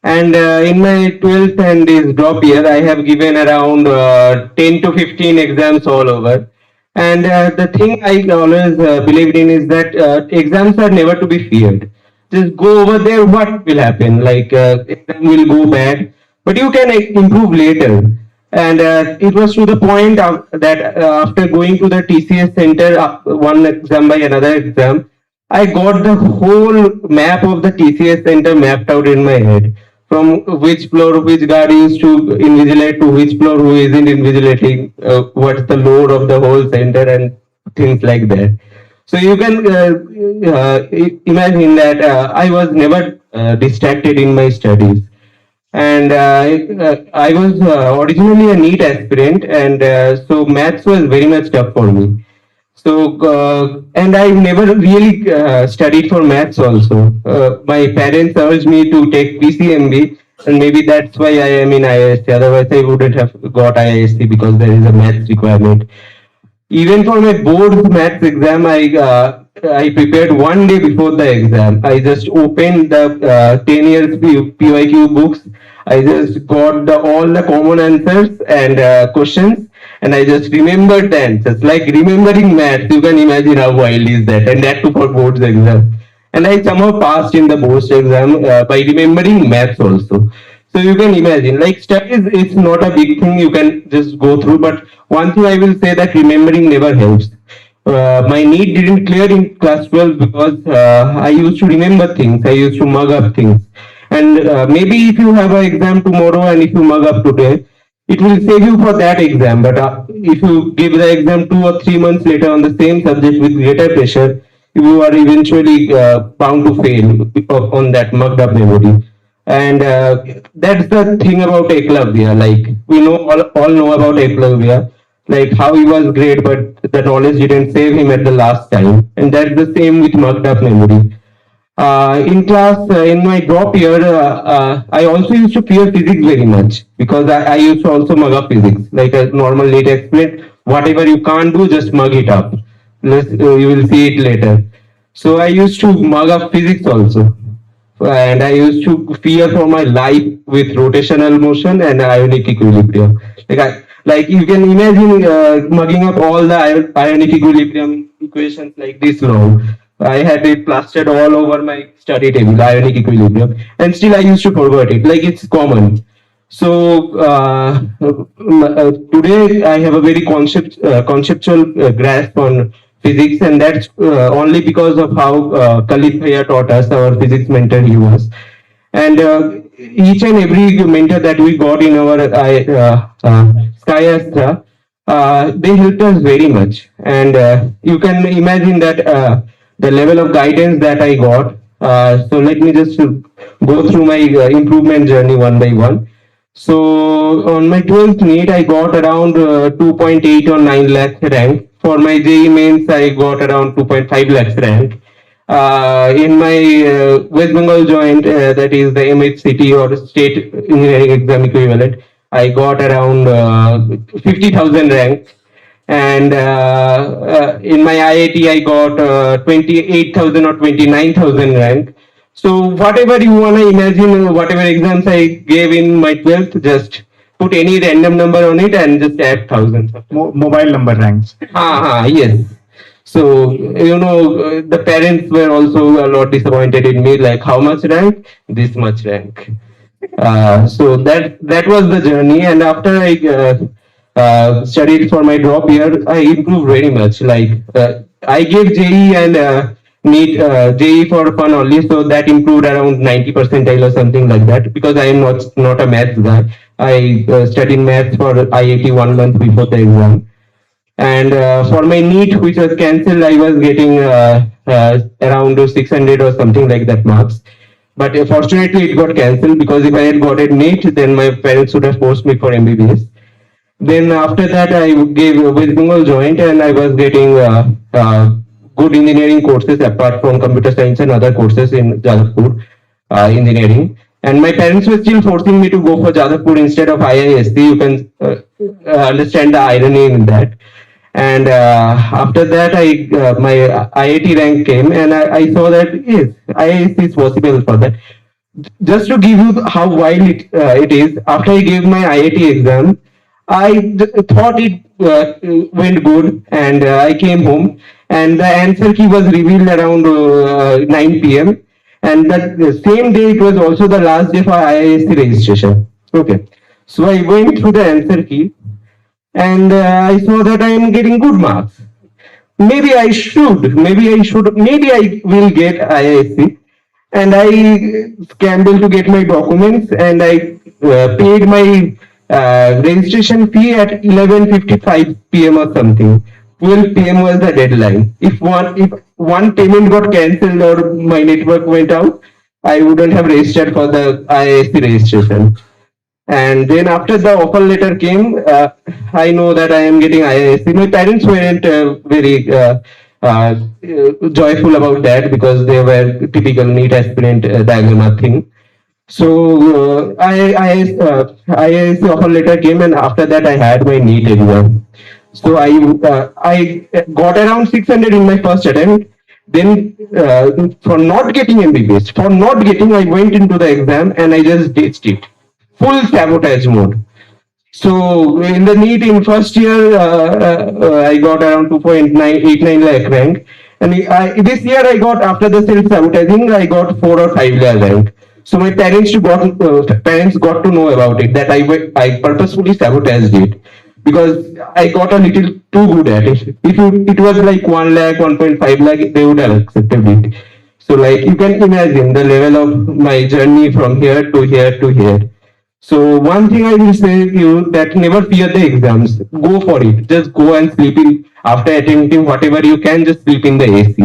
And in my 12th and this drop year, I have given around 10 to 15 exams all over. And the thing I always believed in is that exams are never to be feared. Just go over there, what will happen? Like exam will go bad, but you can improve later. And it was to the point that after going to the TCS center, one exam by another exam, I got the whole map of the TCS center mapped out in my head. From which floor which guard is to invigilate to which floor who isn't invigilating, what's the load of the whole center and things like that. So you can imagine that I was never distracted in my studies. And I was originally a NEET aspirant, and so maths was very much tough for me. So, and I never really studied for maths also. My parents urged me to take PCMB, and maybe that's why I am in IISc. Otherwise, I wouldn't have got IISc because there is a maths requirement. Even for my board maths exam, I prepared one day before the exam. I just opened the 10 years PYQ books. I just got all the common answers and questions, and I just remembered the answers. Like remembering maths, you can imagine how wild is that, and that too for boards exam. And I somehow passed in the boards exam by remembering maths also. So you can imagine, like studies, it's not a big thing you can just go through. But one thing I will say that remembering never helps. My NEET didn't clear in class 12 because I used to remember things. I used to mug up things. And maybe if you have an exam tomorrow and if you mug up today, it will save you for that exam. But if you give the exam 2 or 3 months later on the same subject with greater pressure, you are eventually bound to fail on that mugged up memory. And that's the thing about Eklavya. Like we know all know about Eklavya, like how he was great, but the knowledge didn't save him at the last time. And that's the same with mugged up memory. In class, in my drop year, I also used to fear physics very much because I used to also mug up physics. Like a normal late explained, whatever you can't do, just mug it up. You will see it later. So I used to mug up physics also. And I used to fear for my life with rotational motion and ionic equilibrium. Like you can imagine mugging up all the ionic equilibrium equations like this long. I had it plastered all over my study table, ionic equilibrium, and still I used to forget it. Like it's common. So today I have a very conceptual grasp on physics, and that's only because of how Khalid Bhaiya taught us, our physics mentor he was. And each and every mentor that we got in our SciAstra, they helped us very much. And you can imagine that the level of guidance that I got So let me just go through my improvement journey one by one. So on my 12th NEET, I got around 2.8 or 9 lakh rank. For my JEE mains, I got around 2.5 lakhs rank. In my West Bengal joint, that is the MHCT or State Engineering Exam equivalent, I got around 50,000 rank. And in my IAT, I got 28,000 or 29,000 rank. So whatever you want to imagine, whatever exams I gave in my 12th, just put any random number on it and just add thousands. Mobile number ranks. Yes. So, the parents were also a lot disappointed in me, like how much rank? This much rank. So that was the journey. And after I studied for my drop year, I improved very much. Like I gave JEE and NEET JEE for fun only, so that improved around 90 percentile or something like that. Because I am not a maths guy. I studied maths for IAT 1 month before the exam. And for my NEET, which was cancelled, I was getting around 600 or something like that marks. But fortunately, it got cancelled because if I had got a NEET, then my parents would have forced me for MBBS. Then after that, I gave West Bengal joint and I was getting good engineering courses apart from computer science and other courses in Jadavpur engineering. And my parents were still forcing me to go for Jadavpur instead of IISc. You can understand the irony in that. And after that, my IAT rank came, and I saw that yes, IISc is possible for that. Just to give you how wild it is, after I gave my IAT exam, I thought it went good, and I came home, and the answer key was revealed around 9 p.m. And that same day, it was also the last day for IISc registration. Okay, so I went through the answer key. And I saw that I am getting good marks. Maybe I will get IISc. And I scrambled to get my documents and I paid my registration fee at 11:55 p.m. or something. 12 p.m. was the deadline. If one payment got cancelled or my network went out, I wouldn't have registered for the IISc registration. And then after the offer letter came, I know that I am getting IISc. My parents weren't very joyful about that because they were typical NEET aspirant dilemma thing. So IISc offer letter came, and after that I had my NEET exam. So I got around 600 in my first attempt. Then for not getting MBBS, I went into the exam and I just ditched it. Full sabotage mode. So in the NEET in first year, I got around 2.89 lakh rank. And this year I got, after the self-sabotaging, I got 4 or 5 lakh rank. So my parents got to know about it, that I purposefully sabotaged it. Because I got a little too good at it. If it was like 1 lakh, 1.5 lakh, they would have accepted it. So like you can imagine the level of my journey from here to here to here. So one thing I will say to you, that never fear the exams. Go for it. Just go and sleep in. After attempting whatever you can, just sleep in the AC.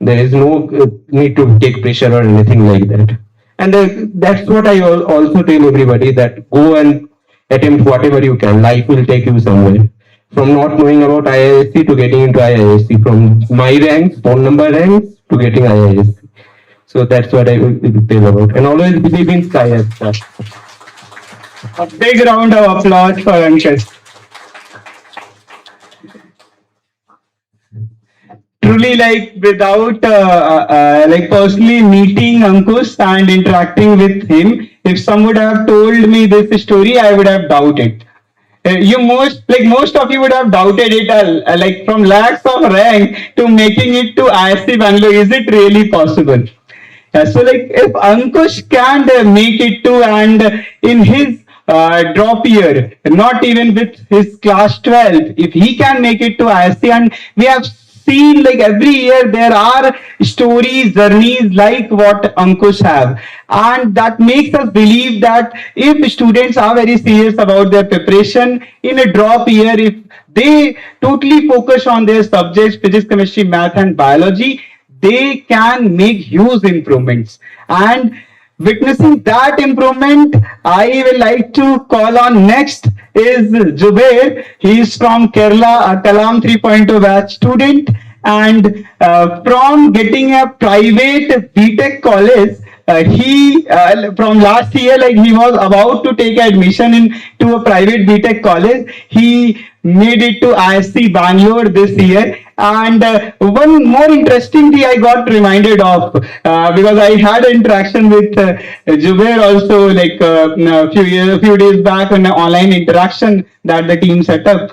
There is no need to take pressure or anything like that. And that's what I also tell everybody, that go and attempt whatever you can. Life will take you somewhere. From not knowing about IISc to getting into IISc. From my ranks, phone number ranks, to getting IISc. So that's what I will tell about. And always believe in SciAstra. A big round of applause for Ankush. Truly, like without like personally meeting Ankush and interacting with him, if some would have told me this story, I would have doubted. Most of you would have doubted it, like from lakhs of rank to making it to IISc Bangalore. Is it really possible? So like if Ankush can't make it to, and in his drop year, not even with his class 12, if he can make it to IISc, and we have seen like every year there are stories, journeys like what Ankush have, and that makes us believe that if students are very serious about their preparation in a drop year, if they totally focus on their subjects, physics, chemistry, math and biology, they can make huge improvements. And witnessing that improvement, I will like to call on next is Jubair. He is from Kerala, a KALAM 3.0 batch student, and from getting a private BTech college, he from last year, like he was about to take admission into a private BTech college. He made it to IISc Bangalore this year. And one more interesting thing I got reminded of because I had an interaction with Jubair also, like a few days back, on an online interaction that the team set up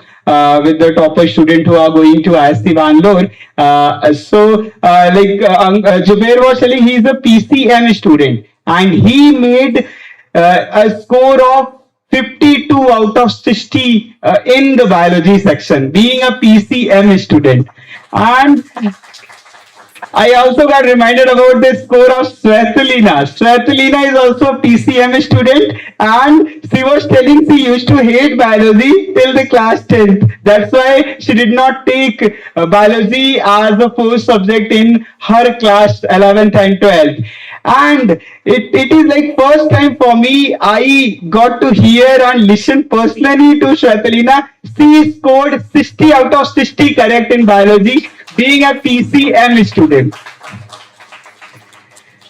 with the topper student who are going to IISc Bangalore. Jubair was telling he's a PCM student, and he made a score of 52 out of 60 in the biology section, being a PCM student. And I also got reminded about the score of Svetlina. Svetlina is also a PCM student, and she was telling she used to hate biology till the class 10th. That's why she did not take biology as a first subject in her class 11th and 12th. And it is like first time for me, I got to hear and listen personally to Svetlina. She scored 60 out of 60 correct in biology, being a PCM student.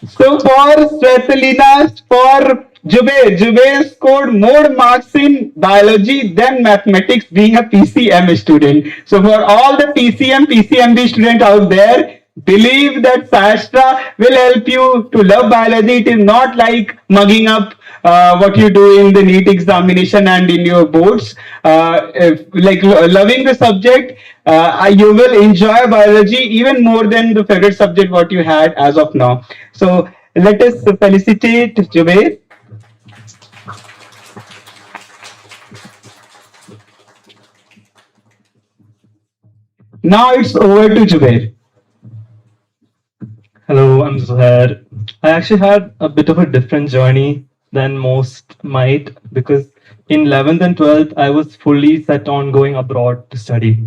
So for Svetlina, for Jubair scored more marks in biology than mathematics, being a PCM student. So for all the PCMB students out there, believe that SciAstra will help you to love biology. It is not like mugging up what you do in the NEET examination and in your boards. Loving the subject, you will enjoy biology even more than the favorite subject what you had as of now. So let us felicitate Jubair. Now it's over to Jubair. Hello, I'm Zuhair. I actually had a bit of a different journey than most might, because in 11th and 12th, I was fully set on going abroad to study.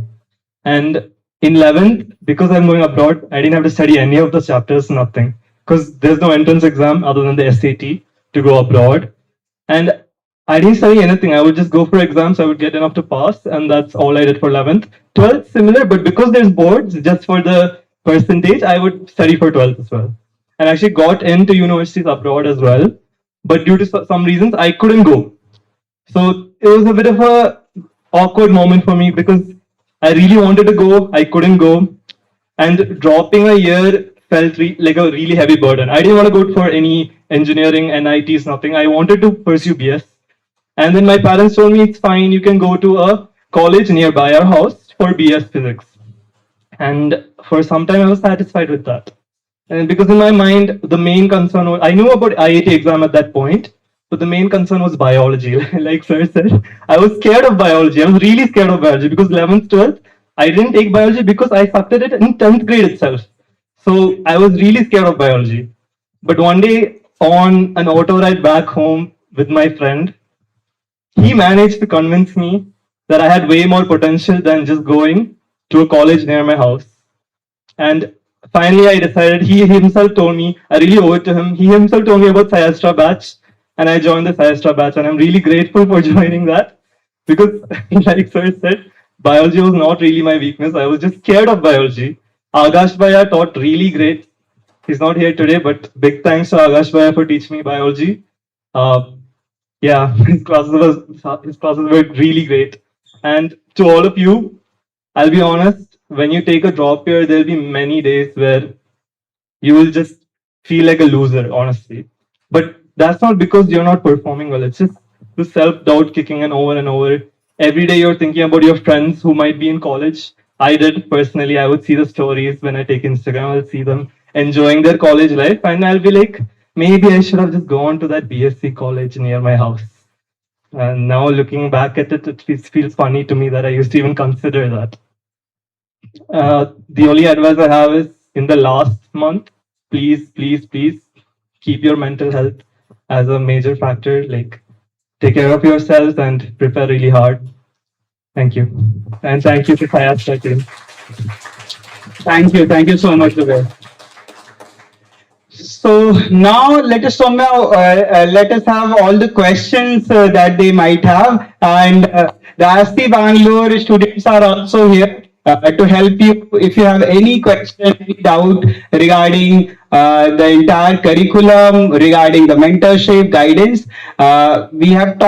And in 11th, because I'm going abroad, I didn't have to study any of the chapters, nothing, because there's no entrance exam other than the SAT to go abroad. And I didn't study anything. I would just go for exams. I would get enough to pass, and that's all I did for 11th. 12th, similar, but because there's boards, just for the percentage, I would study for 12th as well. And actually got into universities abroad as well. But due to some reasons, I couldn't go. So it was a bit of a awkward moment for me, because I really wanted to go, I couldn't go. And dropping a year felt like a really heavy burden. I didn't want to go for any engineering, NITs, nothing. I wanted to pursue BS. And then my parents told me, it's fine, you can go to a college nearby our house for BS physics. And for some time I was satisfied with that. And because in my mind, the main concern was, I knew about IAT exam at that point, but the main concern was biology. Like sir said, I was scared of biology. I was really scared of biology, because 11th, 12th, I didn't take biology because I sucked at it in 10th grade itself. So I was really scared of biology. But one day on an auto ride back home with my friend, he managed to convince me that I had way more potential than just going to a college near my house. And finally I decided, he himself told me, I really owe it to him, he himself told me about SciAstra batch, and I joined the SciAstra batch, and I'm really grateful for joining that, because like sir said, biology was not really my weakness. I was just scared of biology. Agash Bhaiya taught really great. He's not here today, but big thanks to Agash Bhaiya for teaching me biology. Yeah, his classes were really great. And to all of you, I'll be honest, when you take a drop year, there'll be many days where you will just feel like a loser, honestly. But that's not because you're not performing well. It's just the self-doubt kicking in over and over. Every day you're thinking about your friends who might be in college. I did personally. I would see the stories when I take Instagram. I'll see them enjoying their college life, and I'll be like, maybe I should have just gone to that BSc college near my house. And now looking back at it, it feels funny to me that I used to even consider that. The only advice I have is, in the last month, please keep your mental health as a major factor. Like, take care of yourself and prepare really hard. Thank you. And thank you to SciAstra team. Thank you so much, Jubair. So now let us let us have all the questions that they might have, and the IISc Bangalore students are also here to help you if you have any question, any doubt regarding the entire curriculum, regarding the mentorship guidance. We have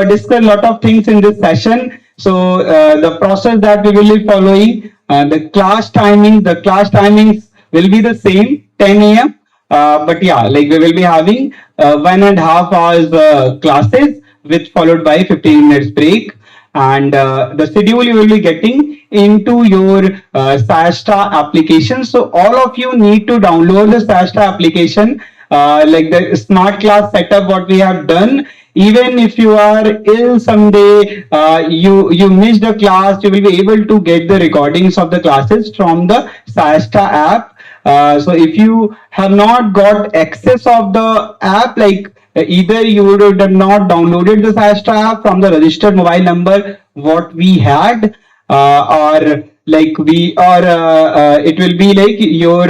discussed a lot of things in this session. So the process that we will be following, the class timings will be the same, 10 a.m. But yeah, like we will be having 1.5 hours classes with followed by 15 minutes break. And the schedule you will be getting into your SciAstra application. So all of you need to download the SciAstra application, like the smart class setup what we have done. Even if you are ill someday, you missed a class, you will be able to get the recordings of the classes from the SciAstra app. So if you have not got access of the app, like either you would have not downloaded the SciAstra app from the registered mobile number what we had, or like it will be like your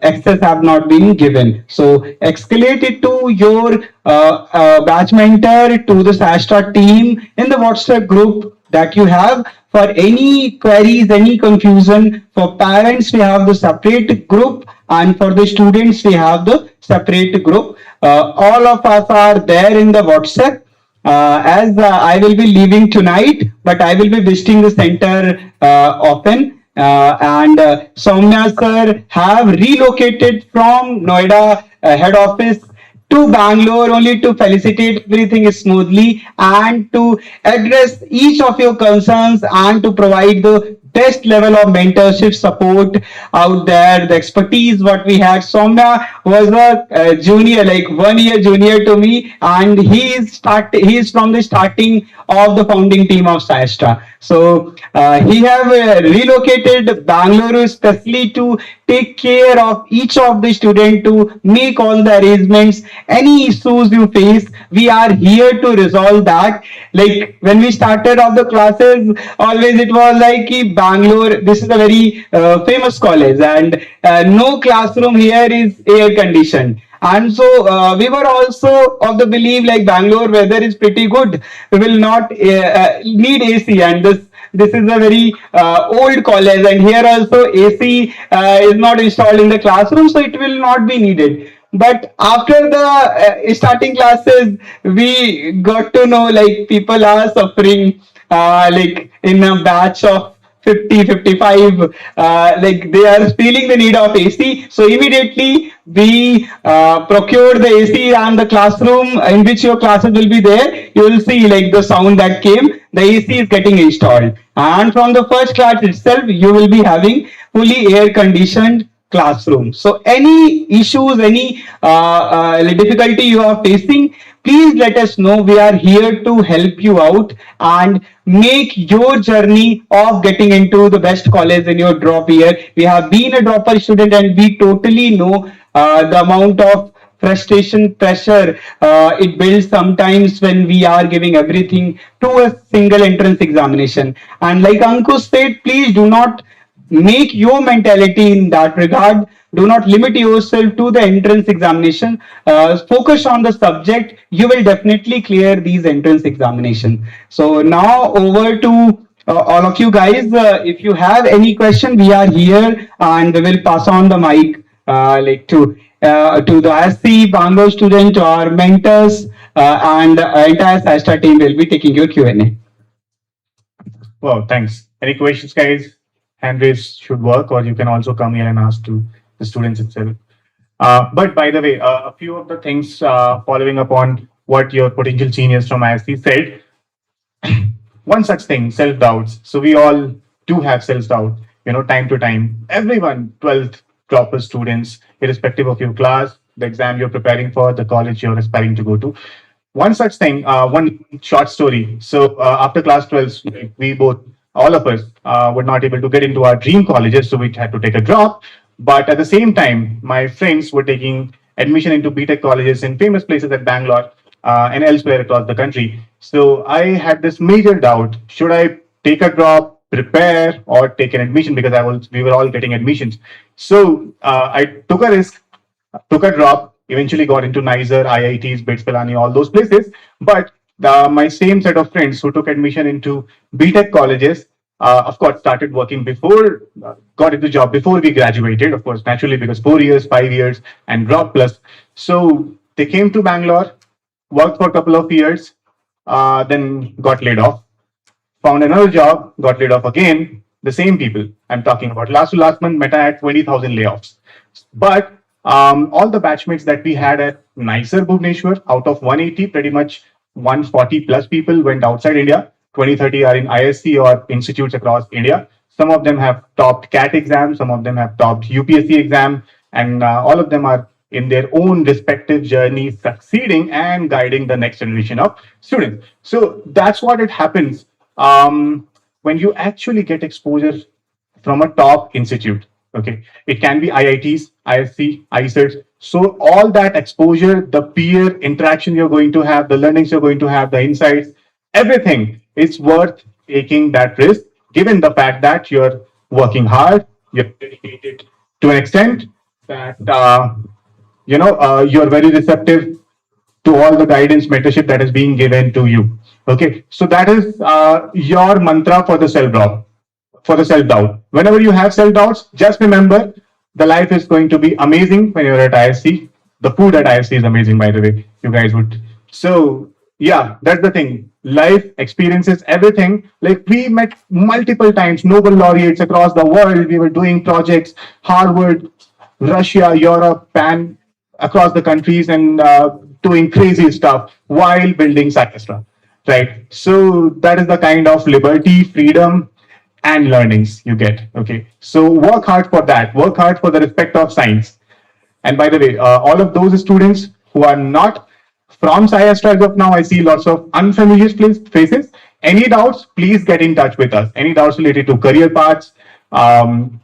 access have not been given. So escalate it to your batch mentor, to the SciAstra team in the WhatsApp group that you have. For any queries, any confusion, for parents we have the separate group, and for the students we have the separate group. All of us are there in the WhatsApp. As I will be leaving tonight, but I will be visiting the center often. And Soumya sir have relocated from Noida head office to Bangalore only to facilitate everything smoothly and to address each of your concerns and to provide the best level of mentorship support out there. The expertise what we had. Soumya was a junior, like 1 year junior to me, and he is from the starting of the founding team of SciAstra. So he have relocated Bengaluru especially to take care of each of the student, to make all the arrangements. Any issues you face, we are here to resolve that. Like when we started off the classes, always it was like Bangalore, this is a very famous college, and no classroom here is air conditioned. And so we were also of the belief like Bangalore weather is pretty good. We will not need AC, and this is a very old college, and here also AC is not installed in the classroom, so it will not be needed. But after the starting classes, we got to know like people are suffering like in a batch of 50, 55, like they are feeling the need of AC. So immediately we procured the AC, and the classroom in which your classes will be there, you will see like the sound that came, the AC is getting installed. And from the first class itself, you will be having fully air conditioned classroom. So any issues, any difficulty you are facing, please let us know. We are here to help you out and make your journey of getting into the best college in your drop year. We have been a dropper student, and we totally know the amount of frustration, pressure it builds sometimes when we are giving everything to a single entrance examination. And like Ankush said, please do not make your mentality in that regard. Do not limit yourself to the entrance examination. Focus on the subject. You will definitely clear these entrance examination. So now over to all of you guys. If you have any question, we are here, and we will pass on the mic like to the IISc Bangalore student or mentors, and entire SciAstra team will be taking your Q&A. Wow, thanks. Any questions, guys? Hand raise should work, or you can also come here and ask to the students itself. But by the way, a few of the things following up on what your potential seniors from IISc said. One such thing, self-doubts. So we all do have self-doubt, time to time. Everyone, 12th dropper students, irrespective of your class, the exam you're preparing for, the college you're aspiring to go to. One such thing, one short story. So after class 12, we both, all of us, were not able to get into our dream colleges, so we had to take a drop. But at the same time, my friends were taking admission into BTech colleges in famous places at Bangalore and elsewhere across the country. So I had this major doubt: should I take a drop, prepare, or take an admission? Because we were all getting admissions. So I took a risk. took a drop, eventually got into NISER, IITs, BITS, Pilani, all those places. But my same set of friends who took admission into BTech colleges, of course, started working before, got into job before we graduated, of course, naturally, because 4 years, 5 years, and drop plus. So they came to Bangalore, worked for a couple of years, then got laid off, found another job, got laid off again. The same people I'm talking about. Last to last month, Meta had 20,000 layoffs. But all the batchmates that we had at NISER Bhubaneswar, out of 180, pretty much 140 plus people went outside India. 20, 30 are in IISc or institutes across India. Some of them have topped CAT exam, some of them have topped UPSC exam, and all of them are in their own respective journeys succeeding and guiding the next generation of students. So that's what it happens when you actually get exposure from a top institute. Okay, it can be IITs, ISC, IISERs. So all that exposure, the peer interaction you're going to have, the learnings you're going to have, the insights, everything is worth taking that risk, given the fact that you're working hard, you're dedicated to an extent that you're very receptive to all the guidance, mentorship that is being given to you. Okay, so that is your mantra for the self-doubt. For the self-doubt, whenever you have self-doubts, just remember the life is going to be amazing when you're at ISC. The food at ISC is amazing, by the way. You guys would. So yeah, that's the thing. Life experiences everything. Like we met multiple times Nobel laureates across the world. We were doing projects, Harvard, Russia, Europe, and across the countries, and doing crazy stuff while building SciAstra, right? So that is the kind of liberty, freedom, and learnings you get. Okay, so work hard for that. Work hard for the respect of science. And by the way, all of those students who are not from SciAstra as of now, I see lots of unfamiliar faces. Any doubts, please get in touch with us. Any doubts related to career paths,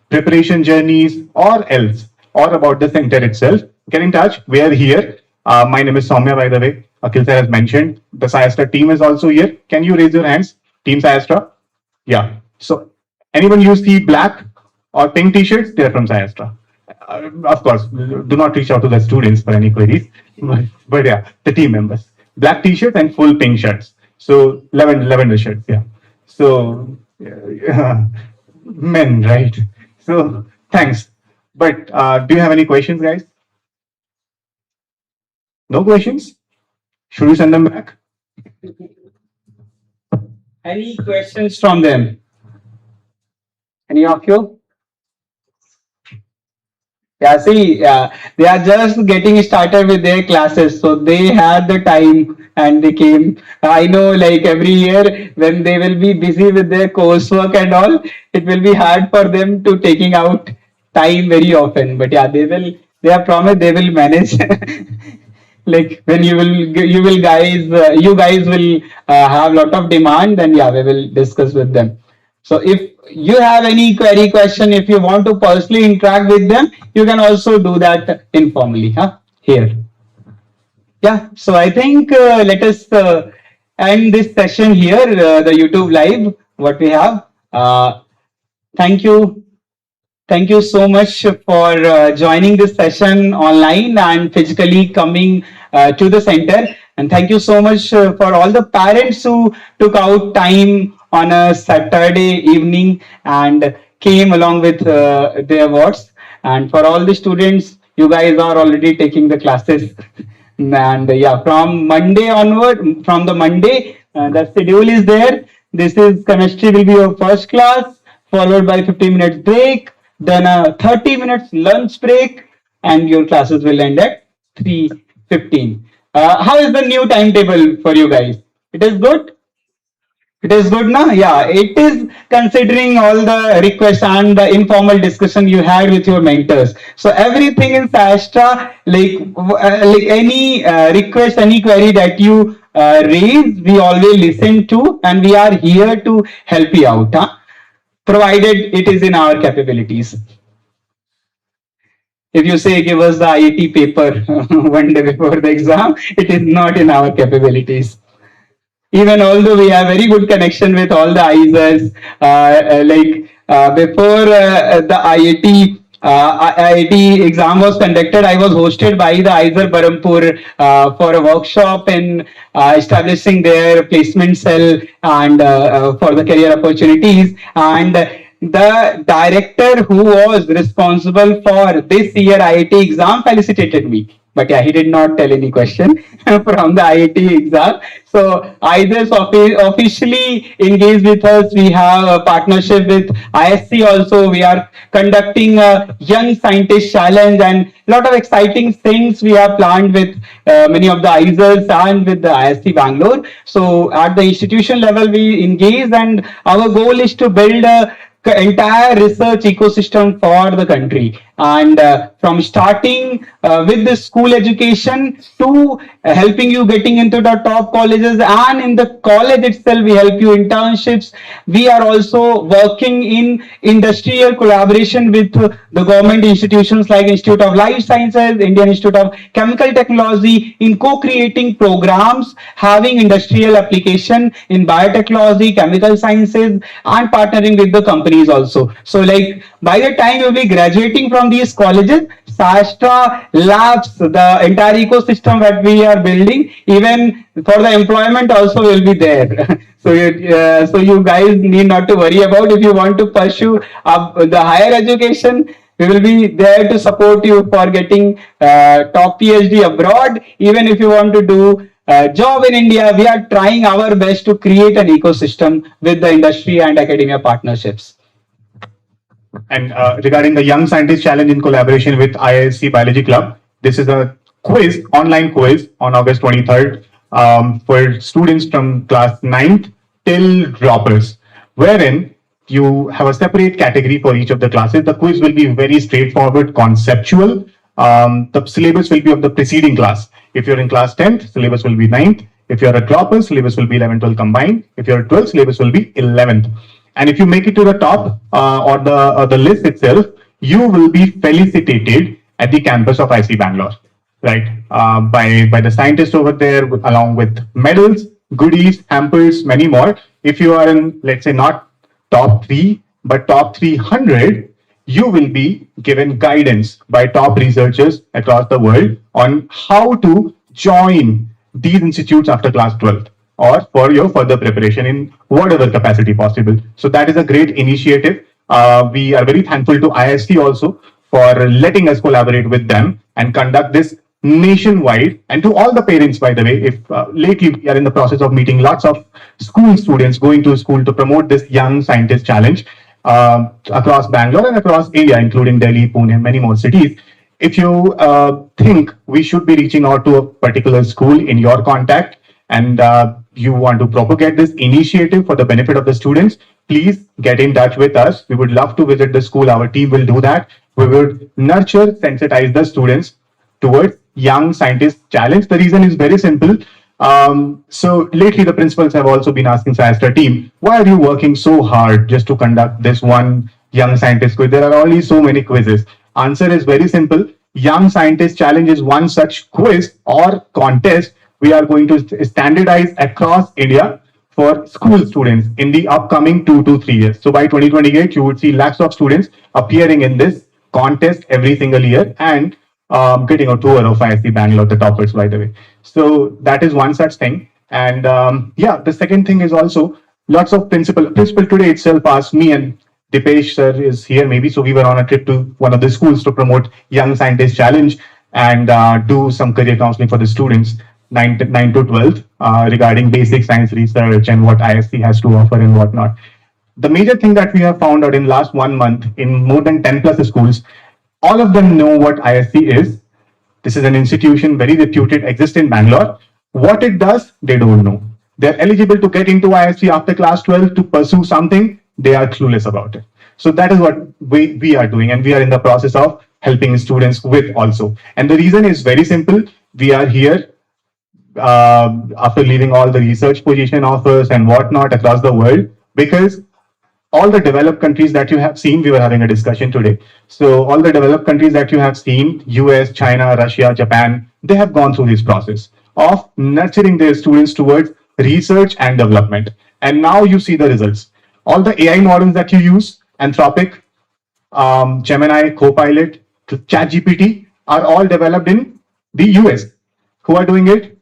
preparation journeys, or else, or about the center itself, get in touch. We are here. My name is Soumya, by the way. Akhil sir has mentioned. The SciAstra team is also here. Can you raise your hands? Team SciAstra? Yeah. So anyone use the black or pink t-shirts? They're from SciAstra. Of course, do not reach out to the students for any queries, but yeah, the team members. Black t-shirts and full pink shirts. So lavender shirts, yeah. So men, right? So thanks. But do you have any questions, guys? No questions? Should we send them back? Any questions from them? Any of you? Yeah, see, they are just getting started with their classes, so they had the time and they came. I know, like every year, when they will be busy with their coursework and all, it will be hard for them to taking out time very often. But yeah, they will. They have promised they will manage. Like when you guys will have lot of demand, then yeah, we will discuss with them. So if you have any query, question, if you want to personally interact with them, you can also do that informally, here. Yeah, so I think let us end this session here, the YouTube live, what we have. Thank you. Thank you so much for joining this session online and physically coming to the center. And thank you so much for all the parents who took out time on a Saturday evening and came along with their awards. And for all the students, you guys are already taking the classes. And yeah, from Monday onward, from the Monday, the schedule is there. This is chemistry will be your first class, followed by 15 minutes break, then a 30 minutes lunch break, and your classes will end at 3:15. How is the new timetable for you guys? It is good? It is good now? Yeah, it is considering all the requests and the informal discussion you had with your mentors. So everything in SciAstra, like any request, any query that you raise, we always listen to, and we are here to help you out, provided it is in our capabilities. If you say give us the IAT paper 1 day before the exam, it is not in our capabilities. Even although we have very good connection with all the IISERs, before the IAT IIT exam was conducted. I was hosted by the IISER Barampur for a workshop in establishing their placement cell and for the career opportunities. And the director who was responsible for this year IIT exam felicitated me. But yeah, he did not tell any question from the IIT exam. So IISER officially engaged with us. We have a partnership with ISC also. We are conducting a young scientist challenge and a lot of exciting things we have planned with many of the IISERs and with the ISC Bangalore. So at the institution level, we engage, and our goal is to build a entire research ecosystem for the country, and from starting with the school education to helping you getting into the top colleges, and in the college itself we help you internships. We are also working in industrial collaboration with the government institutions like Institute of Life Sciences, Indian Institute of Chemical Technology, in co-creating programs having industrial application in biotechnology, chemical sciences, and partnering with the companies also. So like by the time you'll be graduating from these colleges, SciAstra labs, the entire ecosystem that we are building, even for the employment also will be there. So you guys need not to worry about if you want to pursue the higher education. We will be there to support you for getting top PhD abroad. Even if you want to do job in India, we are trying our best to create an ecosystem with the industry and academia partnerships. And regarding the Young Scientist Challenge in collaboration with IISc Biology Club, this is a quiz, online quiz on August 23rd for students from class 9th till droppers, wherein you have a separate category for each of the classes. The quiz will be very straightforward, conceptual. The syllabus will be of the preceding class. If you're in class 10th, syllabus will be 9th. If you're a dropper, syllabus will be 11th, 12th combined. If you're a 12th, syllabus will be 11th. And if you make it to the top or the list itself, you will be felicitated at the campus of IC Bangalore, right? By the scientists over there, along with medals, goodies, hampers, many more. If you are in, let's say, not top 3, but top 300, you will be given guidance by top researchers across the world on how to join these institutes after class 12th, or for your further preparation in whatever capacity possible. So that is a great initiative. We are very thankful to ISC also for letting us collaborate with them and conduct this nationwide. And to all the parents, by the way, if lately we are in the process of meeting lots of school students going to school to promote this Young Scientist Challenge across Bangalore and across India, including Delhi, Pune, many more cities. If you think we should be reaching out to a particular school in your contact, and you want to propagate this initiative for the benefit of the students, please get in touch with us. We would love to visit the school. Our team will do that. We would nurture, sensitize the students towards Young Scientist Challenge. The reason is very simple. So lately the principals have also been asking SciAstra team, why are you working so hard just to conduct this one Young Scientist quiz? There are only so many quizzes. Answer is very simple. Young Scientist Challenge is one such quiz or contest we are going to standardize across India for school students in the upcoming 2 to 3 years. So by 2028, you would see lakhs of students appearing in this contest every single year and getting a tour of ISC Bangalore, the toppers, by the way. So that is one such thing. And yeah, the second thing is also lots of principal today itself asked me, and Dipesh sir is here maybe. So we were on a trip to one of the schools to promote Young Scientist Challenge and do some career counseling for the students. 9 to 12th regarding basic science research and what ISC has to offer and whatnot. The major thing that we have found out in last 1 month in more than 10 plus schools, all of them know what ISC is. This is an institution, very reputed, exists in Bangalore. What it does, they don't know. They're eligible to get into ISC after class 12 to pursue something. They are clueless about it. So that is what we are doing, and we are in the process of helping students with also. And the reason is very simple. We are here after leaving all the research position offers and whatnot across the world, because all the developed countries that you have seen, we were having a discussion today. So all the developed countries that you have seen, US, China, Russia, Japan, they have gone through this process of nurturing their students towards research and development. And now you see the results. All the AI models that you use, Anthropic, Gemini, Copilot, to ChatGPT are all developed in the US. Who are doing it?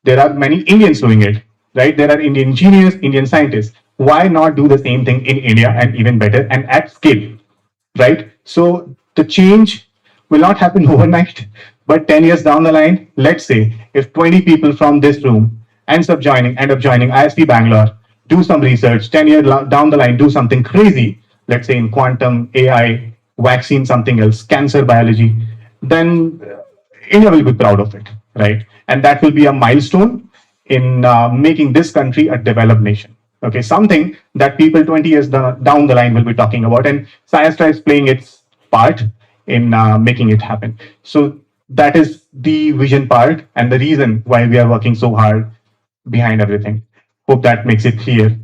There are many Indians doing it, right? There are Indian engineers, Indian scientists. Why not do the same thing in India and even better and at scale, right? So the change will not happen overnight, but 10 years down the line, let's say if 20 people from this room end up joining ISP Bangalore, do some research, 10 years down the line, do something crazy, let's say in quantum, AI, vaccine, something else, cancer biology, then India will be proud of it, right? And that will be a milestone in making this country a developed nation. Okay, something that people 20 years down the line will be talking about, and SciAstra is playing its part in making it happen. So that is the vision part and the reason why we are working so hard behind everything. Hope that makes it clear.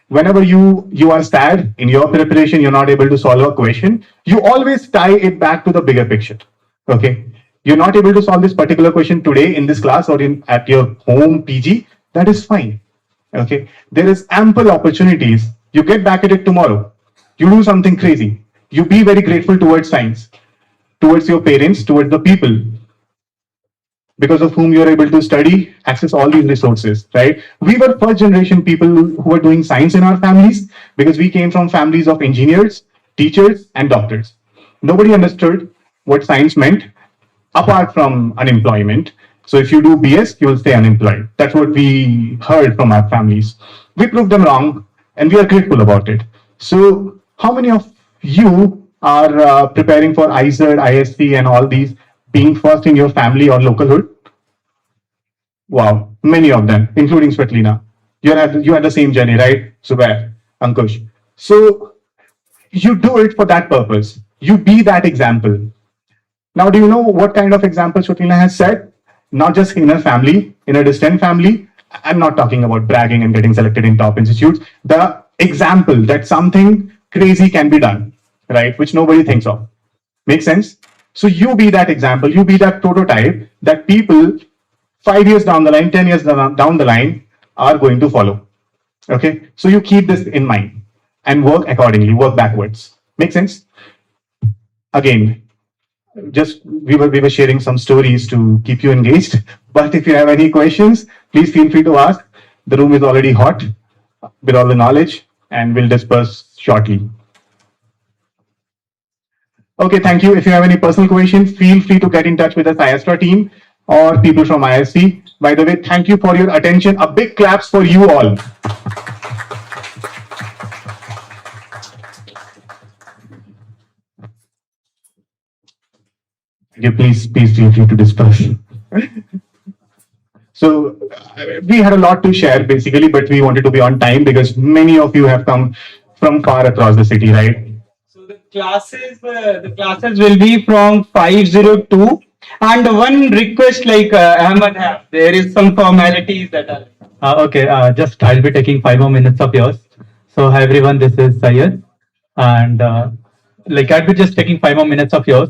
Whenever you are sad in your preparation, you're not able to solve a question, you always tie it back to the bigger picture. Okay, you're not able to solve this particular question today in this class or in at your home PG, that is fine. Okay, there is ample opportunities. You get back at it tomorrow. You do something crazy. You be very grateful towards science, towards your parents, towards the people because of whom you're able to study, access all these resources, right? We were first generation people who were doing science in our families because we came from families of engineers, teachers, and doctors. Nobody understood what science meant apart from unemployment. So if you do BS, you will stay unemployed. That's what we heard from our families. We proved them wrong, and we are grateful about it. So how many of you are preparing for IISER, IISc, and all these, being first in your family or local hood? Wow, many of them, including Svetlina. You had the same journey, right? Zubair, Ankush. So you do it for that purpose. You be that example. Now, do you know what kind of example Svetlina has said? Not just in her family, in a distant family. I'm not talking about bragging and getting selected in top institutes. The example that something crazy can be done, right? Which nobody thinks of. Make sense? So you be that example, you be that prototype that people 5 years down the line, 10 years down the line are going to follow. Okay? So you keep this in mind and work accordingly, work backwards. Make sense? Again, just we were sharing some stories to keep you engaged. But if you have any questions, please feel free to ask. The room is already hot with all the knowledge, and we'll disperse shortly. Okay, thank you. If you have any personal questions, feel free to get in touch with the SciAstra team or people from IISc. By the way, thank you for your attention. A big claps for you all. Yeah, please feel free to disperse. So we had a lot to share basically, but we wanted to be on time because many of you have come from far across the city, right? So the classes will be from 502. And one request like Ahmed have, there is some formalities that are. Okay, just I'll be taking 5 more minutes of yours. So hi everyone, this is Syed, and I'll be just taking 5 more minutes of yours.